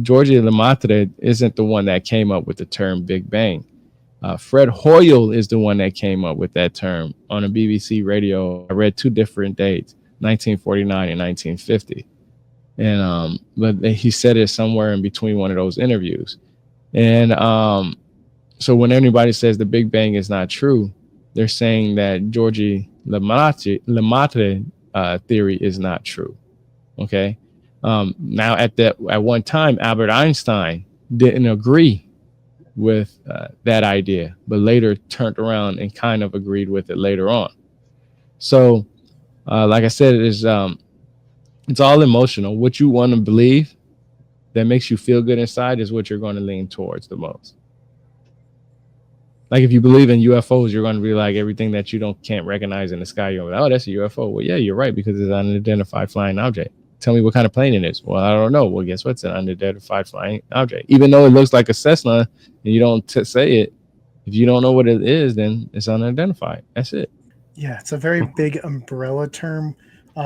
Georges Lemaitre isn't the one that came up with the term Big Bang. Fred Hoyle is the one that came up with that term on a BBC radio. I read two different dates, 1949 and 1950. And but he said it somewhere in between one of those interviews. And so when anybody says the Big Bang is not true, they're saying that Georges Lemaitre theory is not true. Okay. Now at one time, Albert Einstein didn't agree with that idea, but later turned around and kind of agreed with it later on. So, like I said, it's all emotional. What you want to believe that makes you feel good inside is what you're going to lean towards the most. Like if you believe in UFOs, you're going to be like everything that you can't recognize in the sky. You're like, oh, that's a UFO. Well, yeah, you're right, because it's an unidentified flying object. Tell me what kind of plane it is. Well, I don't know. Well, guess what? It's an unidentified flying object. Even though it looks like a Cessna and you don't say it, if you don't know what it is, then it's unidentified. That's it. Yeah, it's a very big umbrella term.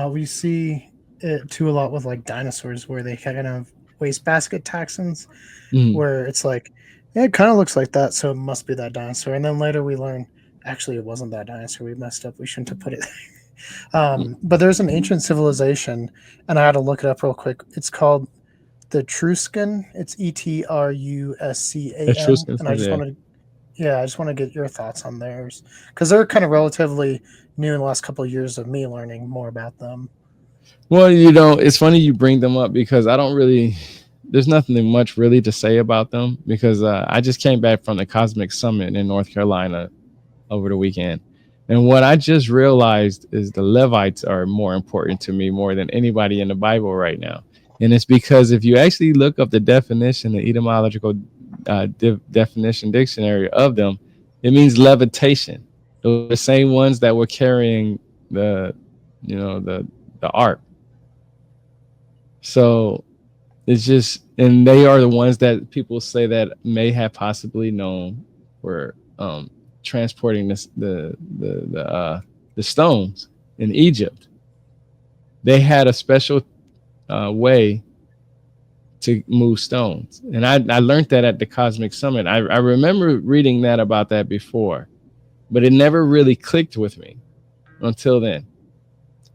We see it too a lot with like dinosaurs, where they kind of wastebasket taxons, where it's like, yeah, it kind of looks like that, so it must be that dinosaur. And then later we learn, actually, it wasn't that dinosaur. We messed up. We shouldn't have put it there. But there's an ancient civilization, and I had to look it up real quick. It's called the Etruscan. It's Etruscan. And I just want to get your thoughts on theirs, because they're kind of relatively new in the last couple of years of me learning more about them. Well, it's funny you bring them up, because there's nothing much really to say about them, because I just came back from the Cosmic Summit in North Carolina over the weekend. And what I just realized is the Levites are more important to me more than anybody in the Bible right now. And it's because if you actually look up the definition, the etymological definition dictionary of them, it means levitation. Those are the same ones that were carrying the ark. So it's just, and they are the ones that people say that may have possibly known were transporting the stones in Egypt. They had a special way to move stones, and I learned that at the Cosmic Summit. I remember reading about that before, but it never really clicked with me until then.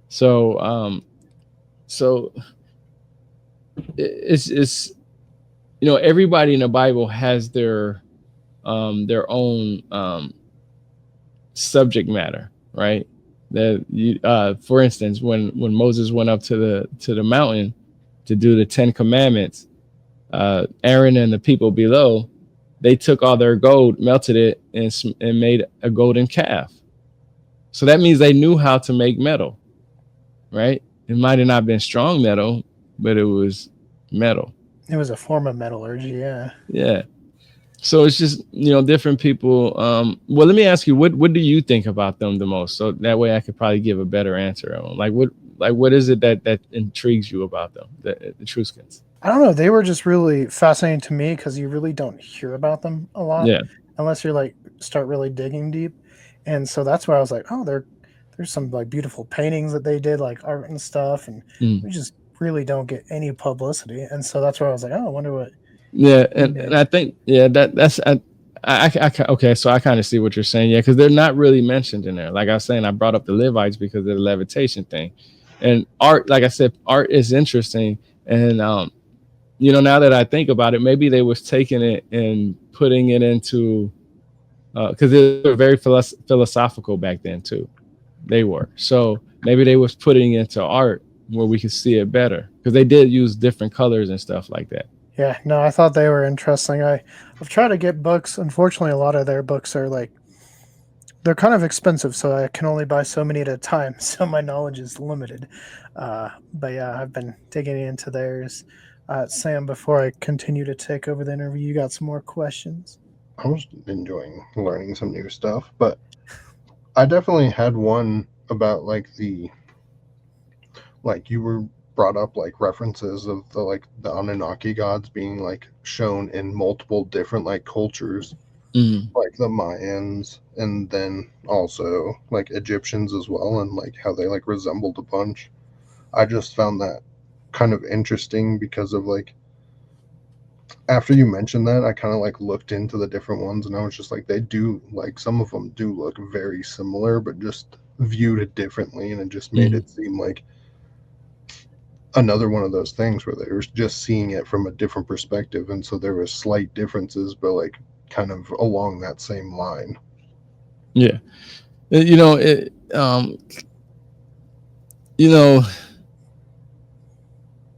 So it's everybody in the Bible has their own subject matter, right? That for instance, when Moses went up to the mountain to do the 10 commandments, Aaron and the people below, they took all their gold, melted it, and made a golden calf. So that means they knew how to make metal, right? It might have not been strong metal, but it was metal. It was a form of metallurgy, yeah. Yeah. So it's just, different people. Well, let me ask you, what do you think about them the most? So that way I could probably give a better answer on what is it that intrigues you about them, the Etruscans? I don't know. They were just really fascinating to me, because you really don't hear about them a lot, unless you're like start really digging deep. And so that's why I was like, oh, there's some like beautiful paintings that they did, like art and stuff, and we just really don't get any publicity. And so that's where I was like, oh, I wonder what. Yeah, and I think that's okay. So I kind of see what you're saying, because they're not really mentioned in there. Like I was saying, I brought up the Levites because of the levitation thing, and art. Like I said, art is interesting, and now that I think about it, maybe they was taking it and putting it into because they were very philosophical back then too. They were, so maybe they was putting it into art where we could see it better, because they did use different colors and stuff like that. Yeah, no, I thought they were interesting. I've tried to get books. Unfortunately, a lot of their books are they're kind of expensive, so I can only buy so many at a time. So my knowledge is limited. But yeah, I've been digging into theirs. Sam, before I continue to take over the interview, you got some more questions? I was enjoying learning some new stuff, but I definitely had one about you were brought up like references of the Anunnaki gods being like shown in multiple different like cultures, like the Mayans, and then also like Egyptians as well, and like how they like resembled a bunch. I just found that kind of interesting because of like after you mentioned that, I kind of like looked into the different ones, and I was just like, they do like some of them do look very similar, but just viewed it differently, and it just made it seem like another one of those things where they were just seeing it from a different perspective, and so there was slight differences, but like kind of along that same line. Yeah, you know it. You know,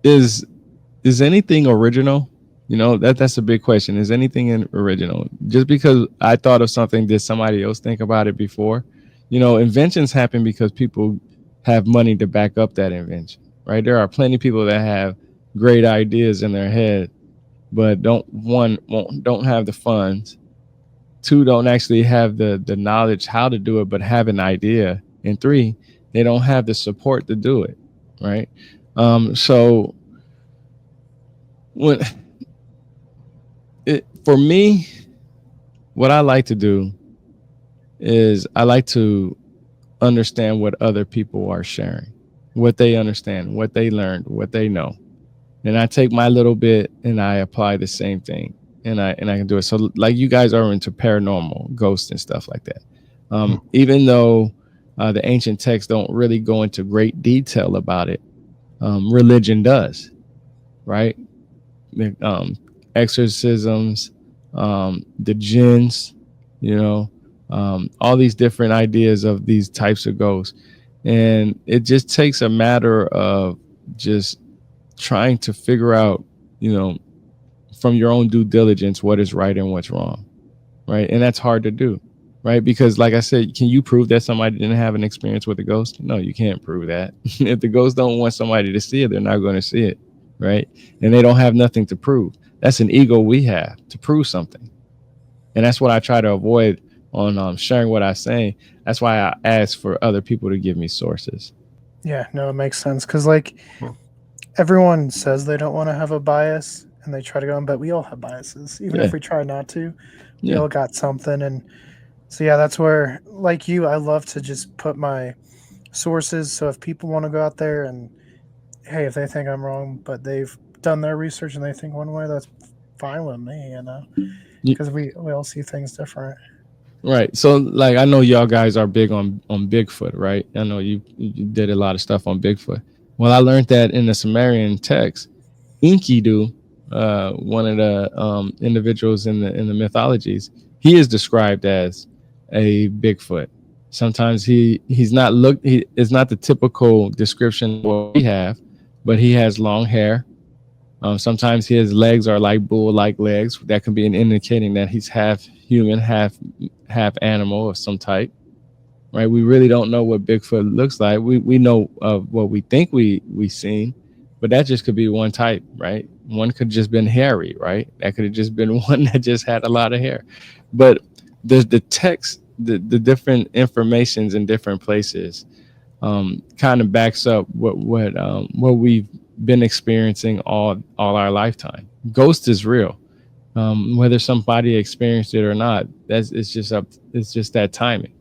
is anything original? You know, that's a big question. Is anything original? Just because I thought of something, did somebody else think about it before? You know, inventions happen because people have money to back up that invention, right? There are plenty of people that have great ideas in their head, but don't have the funds. Two, don't actually have the knowledge how to do it, but have an idea. And three, they don't have the support to do it, right? So when for me, what I like to do is I like to understand what other people are sharing, what they understand, what they learned, what they know. And I take my little bit and I apply the same thing, and I can do it. So like you guys are into paranormal, ghosts and stuff like that. Even though the ancient texts don't really go into great detail about it, religion does, right? Exorcisms, the jinns, you know, all these different ideas of these types of ghosts. And it just takes a matter of just trying to figure out, you know, from your own due diligence, what is right and what's wrong. Right. And that's hard to do. Right. Because like I said, can you prove that somebody didn't have an experience with a ghost? No, you can't prove that. If the ghosts don't want somebody to see it, they're not going to see it. Right. And they don't have nothing to prove. That's an ego we have to prove something. And that's what I try to avoid on sharing what I'm saying. That's why I ask for other people to give me sources. Yeah, no, it makes sense. Because, like, everyone says they don't want to have a bias and they try to go on, but we all have biases. Even if we try not to, we all got something. And so, yeah, that's where, like you, I love to just put my sources. So if people want to go out there and, hey, if they think I'm wrong, but they've done their research and they think one way, that's fine with me, you know, because we all see things different. Right. So like, I know y'all guys are big on Bigfoot, right? I know you did a lot of stuff on Bigfoot. Well, I learned that in the Sumerian text, Enkidu, one of the individuals in the mythologies, he is described as a Bigfoot. Sometimes he's not he is not the typical description of what we have, but he has long hair. Sometimes his legs are like bull-like legs. That can be an indicating that he's half human, half animal of some type. Right? We really don't know what Bigfoot looks like. We know of what we think we seen, but that just could be one type, right? One could just been hairy, right? That could have just been one that just had a lot of hair. But there's the text, the different informations in different places, kind of backs up what we've been experiencing all our lifetime. Ghost is real. Whether somebody experienced it or not, it's just that timing,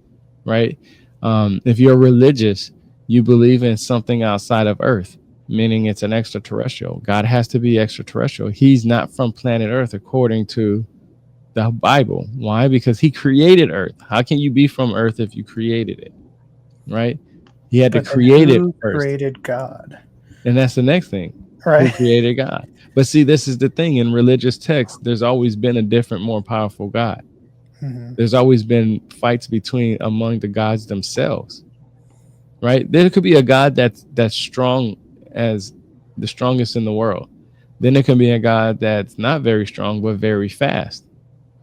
right? If you're religious, you believe in something outside of Earth, meaning it's an extraterrestrial. God has to be extraterrestrial. He's not from planet Earth according to the Bible. Why? Because he created Earth. How can you be from Earth if you created it? Right? He had to create it first. Created God. And that's the next thing. Right. Who created God? But see, this is the thing. In religious texts, there's always been a different, more powerful God. Mm-hmm. There's always been fights among the gods themselves. Right? There could be a God that's strong as the strongest in the world. Then there can be a God that's not very strong, but very fast.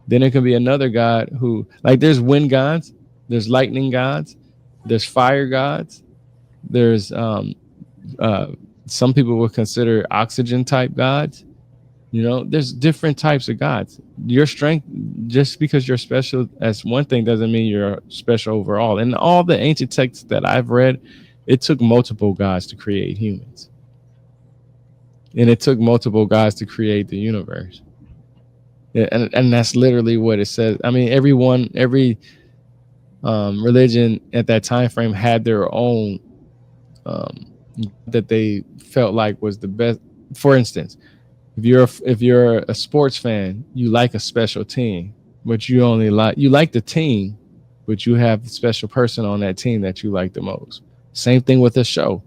Then there can be another God who, like, there's wind gods, there's lightning gods, there's fire gods, there's some people would consider oxygen type gods. You know, there's different types of gods. Your strength, just because you're special as one thing, doesn't mean you're special overall. And all the ancient texts that I've read, it took multiple gods to create humans. and it took multiple gods to create the universe. Yeah, and that's literally what it says. I mean, every religion at that time frame had their own that they felt like was the best. For instance, if you're a sports fan, you like a special team, but you like the team, but you have a special person on that team that you like the most. Same thing with a show.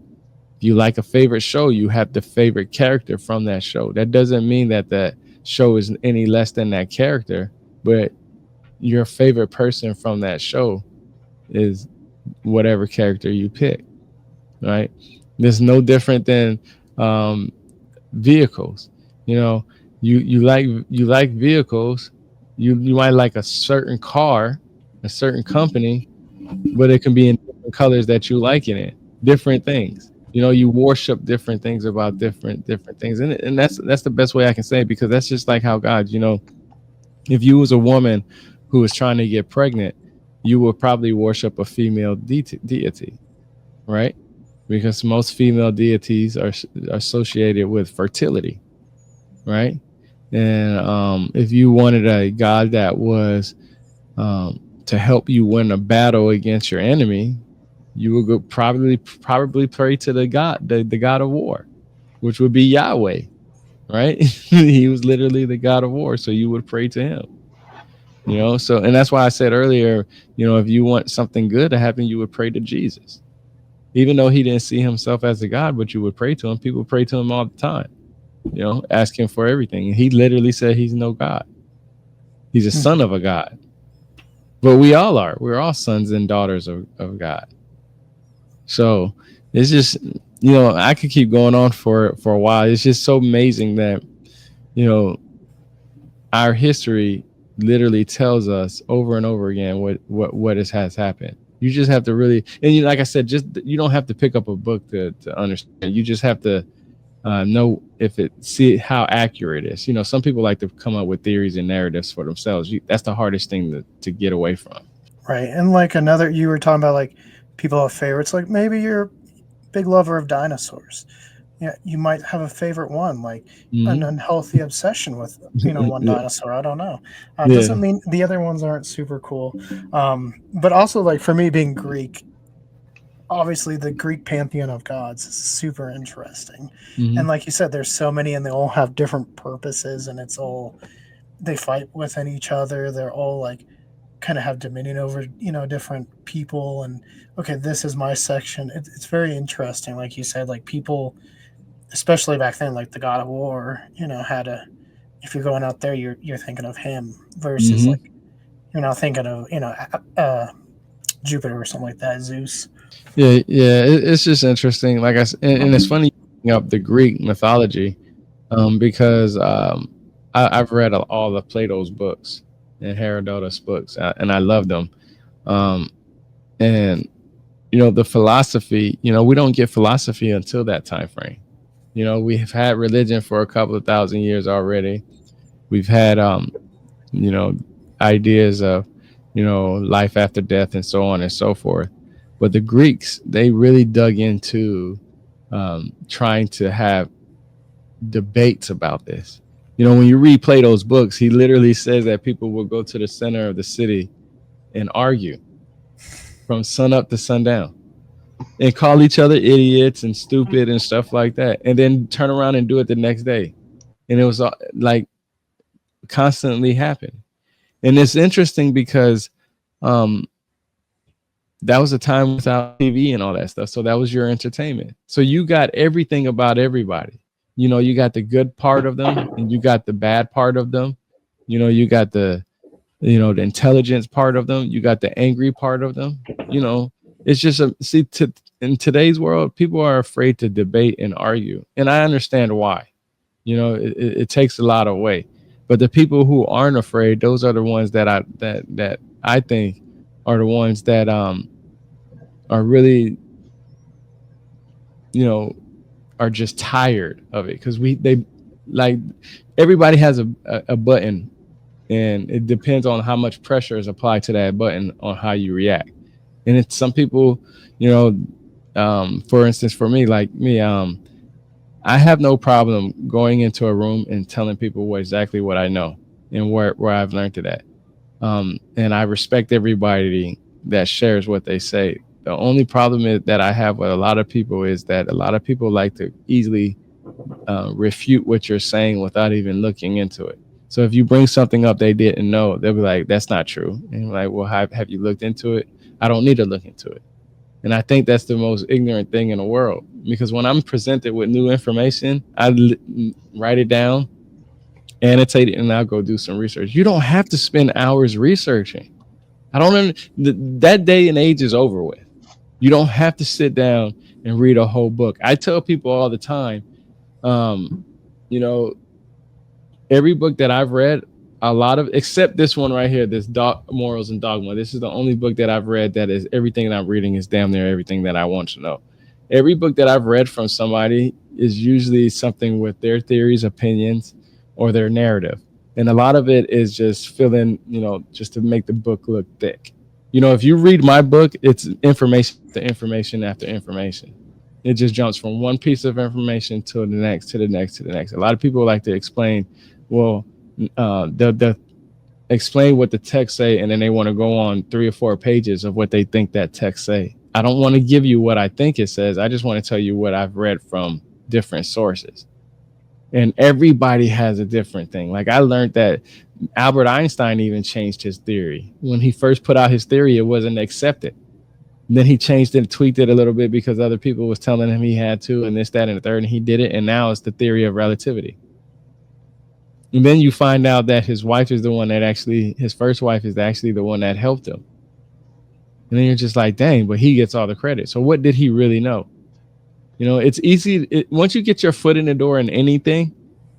If you like a favorite show, you have the favorite character from that show. That doesn't mean that that show is any less than that character, but your favorite person from that show is whatever character you pick, right? There's no different than um, vehicles. You know, you like vehicles. You might like a certain car, a certain company, but it can be in different colors that you like in it. Different things. You know, you worship different things about different things, and that's the best way I can say it, because that's just like how God. You know, if you was a woman who was trying to get pregnant, you would probably worship a female deity, right? Because most female deities are associated with fertility, right? And if you wanted a god that was to help you win a battle against your enemy, you would go probably pray to the god of war, which would be Yahweh, right? He was literally the god of war, so you would pray to him. You know, so and that's why I said earlier, you know, if you want something good to happen, you would pray to Jesus. Even though he didn't see himself as a god, but you would pray to him. People pray to him all the time, you know, ask him for everything. And he literally said he's no god. He's a son of a god. But we all are. We're all sons and daughters of God. So it's just, you know, I could keep going on for a while. It's just so amazing that, you know, our history literally tells us over and over again what has happened. You just have to really, and like I said, just you don't have to pick up a book to understand. You just have to know see how accurate it is. You know, some people like to come up with theories and narratives for themselves. That's the hardest thing to get away from. Right. And like another, you were talking about like people have favorites. Like maybe you're a big lover of dinosaurs. Yeah, you might have a favorite one, like an unhealthy obsession with, you know, one dinosaur. I don't know. Doesn't mean the other ones aren't super cool. But also, like for me being Greek, obviously the Greek pantheon of gods is super interesting. And like you said, there's so many and they all have different purposes, and it's all, they fight within each other. They're all like kind of have dominion over, you know, different people. And okay, this is my section. It's very interesting. Like you said, like people, especially back then, like the god of war, you know, if you're going out there, you're thinking of him versus like you're not thinking of, you know, Jupiter or something like that, Zeus. Yeah, it's just interesting. Like I said, and it's funny bringing up the Greek mythology, because I've read all of Plato's books and Herodotus books, and I love them. And you know, the philosophy, you know, we don't get philosophy until that time frame. You know, we've had religion for a couple of thousand years already. We've had, you know, ideas of, you know, life after death and so on and so forth. But the Greeks, they really dug into trying to have debates about this. You know, when you read Plato's books, he literally says that people will go to the center of the city and argue from sun up to sundown and call each other idiots and stupid and stuff like that, and then turn around and do it the next day. And it was like constantly happening. And it's interesting because that was a time without TV and all that stuff. So that was your entertainment. So you got everything about everybody. You know, you got the good part of them and you got the bad part of them. You know, you got the, you know, the intelligence part of them. You got the angry part of them. You know, it's just in today's world, people are afraid to debate and argue. And I understand why. You know, it takes a lot away. But the people who aren't afraid, those are the ones that I think are the ones that are really, you know, are just tired of it, because they like everybody has a button, and it depends on how much pressure is applied to that button on how you react. And it's some people, you know, for instance, for me, like me, I have no problem going into a room and telling people exactly what I know and where I've learned it at. And I respect everybody that shares what they say. The only problem is that I have with a lot of people is that a lot of people like to easily refute what you're saying without even looking into it. So if you bring something up they didn't know, they'll be like, "That's not true." And like, "Well, have you looked into it?" I don't need to look into it. And I think that's the most ignorant thing in the world, because when I'm presented with new information, write it down, annotate it, and I'll go do some research. You don't have to spend hours researching. I don't that day and age is over with. You don't have to sit down and read a whole book. I tell people all the time, you know, every book that I've read, a lot of, except this one right here, this Morals and Dogma. This is the only book that I've read that is everything that I'm reading is damn near everything that I want to know. Every book that I've read from somebody is usually something with their theories, opinions, or their narrative. And a lot of it is just filling, just to make the book look thick. If you read my book, it's information after information after information. It just jumps from one piece of information to the next, to the next, to the next. A lot of people like to explain, well, they'll explain what the text say, and then they want to go on 3 or 4 pages of what they think that text say. I don't want to give you what I think it says. I just want to tell you what I've read from different sources. And everybody has a different thing. Like, I learned that Albert Einstein even changed his theory. When he first put out his theory, it wasn't accepted. And then he changed it, tweaked it a little bit because other people was telling him he had to, and this, that, and the third, and he did it. And now it's the theory of relativity. And then you find out that his wife is the one that his first wife is actually the one that helped him. And then you're just like, dang, but he gets all the credit. So what did he really know? It's easy. Once you get your foot in the door in anything,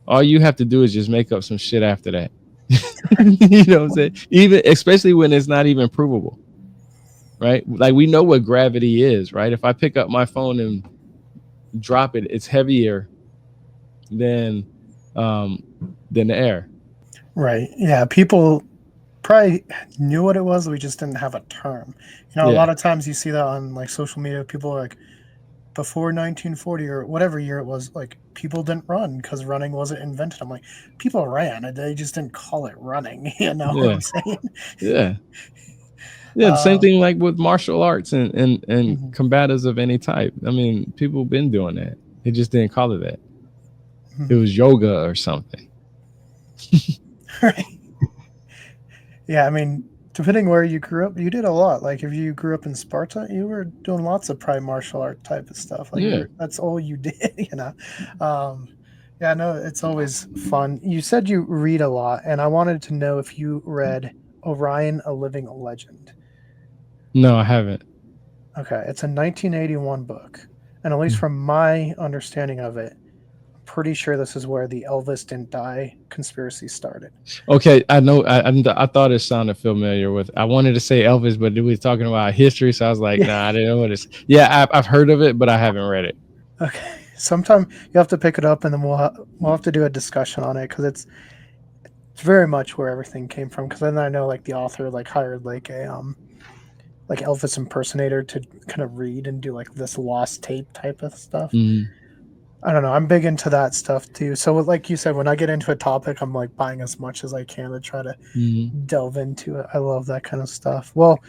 all you have to do is just make up some shit after that. You know what I'm saying? Even, especially when it's not even provable, right? Like, we know what gravity is, right? If I pick up my phone and drop it, it's heavier than the air. Right. Yeah. People probably knew what it was. We just didn't have a term. A lot of times you see that on like social media. People are like, before 1940 or whatever year it was, like, people didn't run because running wasn't invented. I'm like, people ran, and they just didn't call it running. You know what I'm saying? Yeah. Yeah, the same thing like with martial arts and mm-hmm. combatives of any type. I mean, people have been doing that. They just didn't call it that. Mm-hmm. It was yoga or something. Right. Yeah, I mean, depending where you grew up, you did a lot. Like, if you grew up in Sparta, you were doing lots of probably martial art type of stuff. Like, that's all you did, Yeah, no, it's always fun. You said you read a lot, and I wanted to know if you read Orion, A Living Legend. No, I haven't. Okay, it's a 1981 book, and at least from my understanding of it, pretty sure this is where the Elvis didn't die conspiracy started. Okay, I know. I thought it sounded familiar with. I wanted to say Elvis, but it was talking about history, so I was like, nah, I didn't know what it is. Yeah, I've heard of it, but I haven't read it. Okay, sometime you have to pick it up, and then we'll have to do a discussion on it, because it's very much where everything came from. Because then I know, like, the author hired like a like Elvis impersonator to kind of read and do like this lost tape type of stuff. Mm-hmm. I don't know. I'm big into that stuff too. So, like you said, when I get into a topic, I'm like buying as much as I can to try to delve into it. I love that kind of stuff. Well,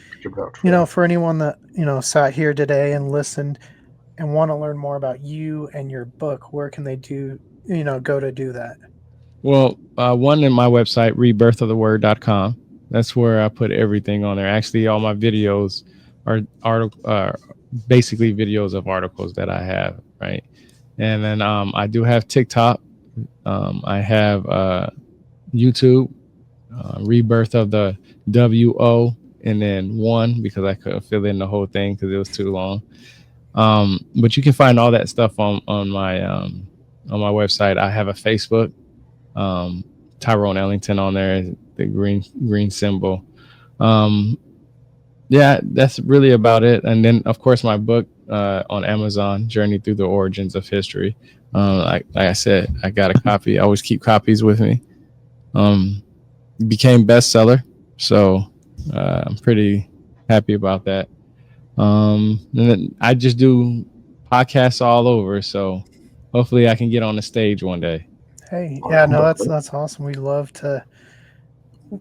for anyone that, sat here today and listened and want to learn more about you and your book, where can they go to do that? Well, one in my website, rebirthoftheword.com. That's where I put everything on there. Actually, all my videos are basically videos of articles that I have, right? And then I do have TikTok. I have YouTube, Rebirth of the WO, and then 1, because I couldn't fill in the whole thing because it was too long. But you can find all that stuff on my website. I have a Facebook, Tyrone Ellington on there, the green symbol. Yeah, that's really about it. And then, of course, my book on Amazon, Journey Through the Origins of History. Like I said, I got a copy. I always keep copies with me. Became bestseller, so I'm pretty happy about that. And then I just do podcasts all over, so hopefully I can get on the stage one day. Hey, yeah, no, that's awesome. We'd love to.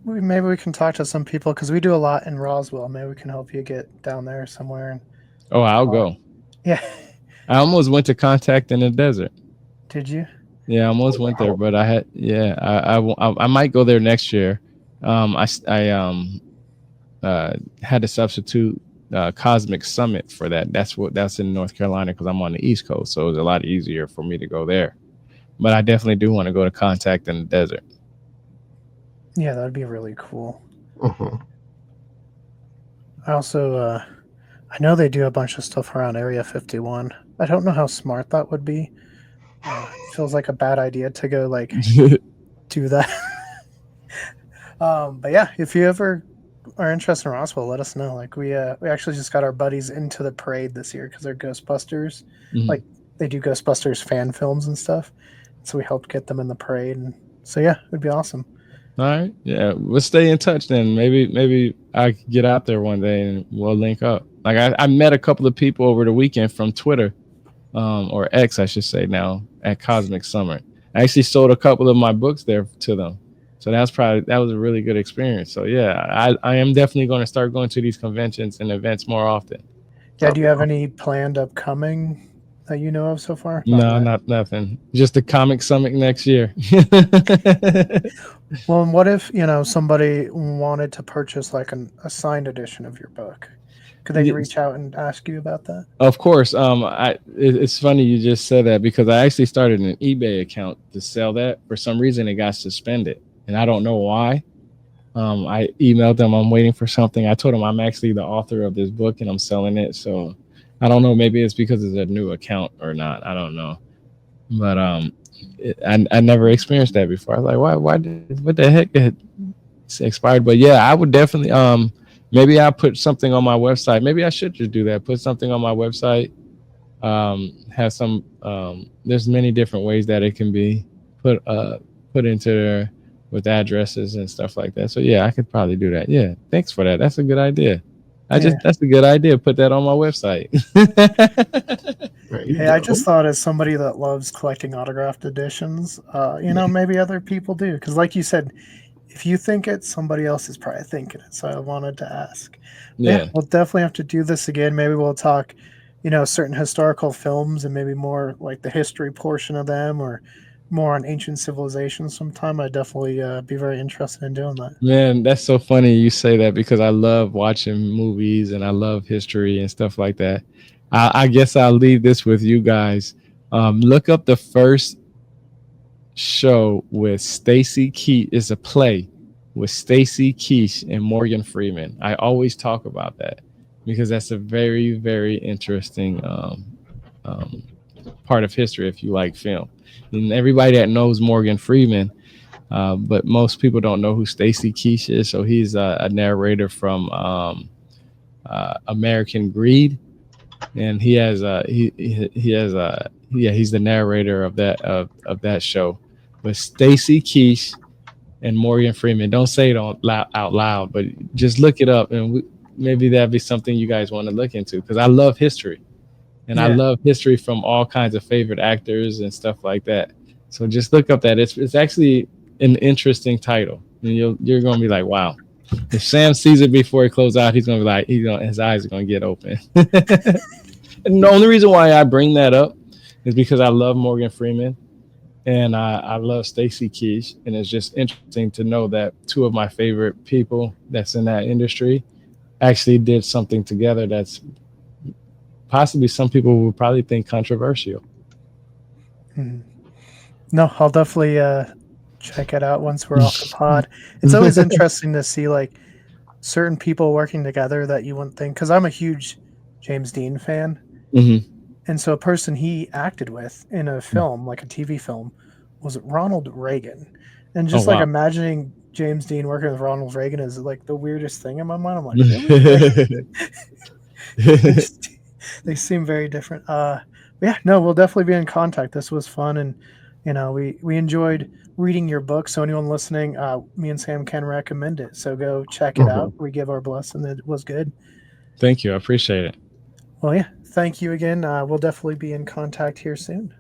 Maybe we can talk to some people because we do a lot in Roswell. Maybe we can help you get down there somewhere. And Oh, I'll go. yeah, I almost went to Contact in the Desert. did you? Yeah, I almost went there, but I might go there next year. I had to substitute Cosmic Summit for that. That's in North Carolina because I'm on the East Coast, so it was a lot easier for me to go there. But I definitely do want to go to Contact in the Desert. Yeah, that'd be really cool. Uh-huh. I also, I know they do a bunch of stuff around Area 51. I don't know how smart that would be. Feels like a bad idea to go like do that. But yeah, if you ever are interested in Roswell, let us know. Like we actually just got our buddies into the parade this year because they're Ghostbusters. Mhm. Like they do Ghostbusters fan films and stuff. So we helped get them in the parade, and so yeah, it'd be awesome. All right, yeah, we'll stay in touch then. Maybe I could get out there one day and we'll link up. Like I met a couple of people over the weekend from Twitter, or X, I should say now, at Cosmic Summer. I actually sold a couple of my books there to them. So that was a really good experience. So yeah, I am definitely going to start going to these conventions and events more often. Yeah, do you have any planned upcoming that you know of so far? No, not nothing. Just the Comic Summit next year. Well, and what if, somebody wanted to purchase like a signed edition of your book? Could they reach out and ask you about that? Of course. It's funny you just said that because I actually started an eBay account to sell that. For some reason, it got suspended, and I don't know why. I emailed them. I'm waiting for something. I told them I'm actually the author of this book and I'm selling it. So I don't know. Maybe it's because it's a new account or not. I don't know. But I never experienced that before. I was like, what the heck? It's expired. But yeah, I would definitely. Maybe I put something on my website. Maybe I should just do that. Put something on my website. Have some. There's many different ways that it can be put into there with addresses and stuff like that. So yeah, I could probably do that. Yeah, thanks for that. That's a good idea. That's a good idea. Put that on my website. Hey, I just thought as somebody that loves collecting autographed editions, maybe other people do. Because like you said, if you think it, somebody else is probably thinking it. So I wanted to ask. Yeah, we'll definitely have to do this again. Maybe we'll talk, certain historical films and maybe more like the history portion of them or more on ancient civilizations sometime. I'd definitely be very interested in doing that. Man, that's so funny you say that because I love watching movies and I love history and stuff like that. I guess I'll leave this with you guys. Look up the first show with Stacy Keach. It's a play with Stacy Keach and Morgan Freeman. I always talk about that because that's a very, very interesting part of history if you like film. And everybody that knows Morgan Freeman, but most people don't know who Stacy Keach is. So he's a narrator from American Greed, and he's the narrator of that show. But Stacy Keach and Morgan Freeman, don't say it out loud, but just look it up, and maybe that'd be something you guys want to look into because I love history. And I love history from all kinds of favorite actors and stuff like that. So just look up that. It's actually an interesting title. And you're going to be like, wow. If Sam sees it before he closes out, he's going to be like, his eyes are going to get open. And the only reason why I bring that up is because I love Morgan Freeman and I love Stacy Keach. And it's just interesting to know that two of my favorite people that's in that industry actually did something together that's possibly some people would probably think controversial. No, I'll definitely check it out once we're off the pod. It's always interesting to see like certain people working together that you wouldn't think, because I'm a huge James Dean fan. Mm-hmm. And so a person he acted with in a film, like a TV film, was Ronald Reagan. And just imagining James Dean working with Ronald Reagan is like the weirdest thing in my mind. I'm like, really? They seem very different. Yeah, no, we'll definitely be in contact. This was fun, and we enjoyed reading your book. So anyone listening, me and Sam can recommend it. So go check it out. We give our blessing that it was good. Thank you. I appreciate it. Well, yeah, thank you again. We'll definitely be in contact here soon.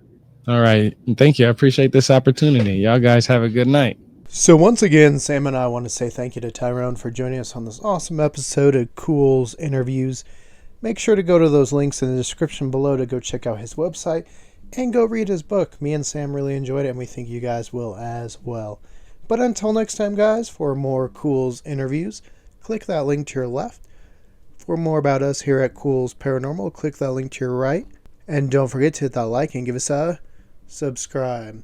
All right. And thank you. I appreciate this opportunity. Y'all guys have a good night. So once again, Sam and I want to say thank you to Tyrone for joining us on this awesome episode of Culz Interviews. Make sure to go to those links in the description below to go check out his website and go read his book. Me and Sam really enjoyed it, and we think you guys will as well. But until next time, guys, for more Culz Interviews, click that link to your left. For more about us here at Culz Paranormal, click that link to your right. And don't forget to hit that like and give us a subscribe.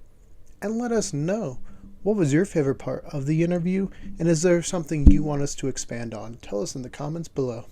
And let us know, what was your favorite part of the interview? And is there something you want us to expand on? Tell us in the comments below.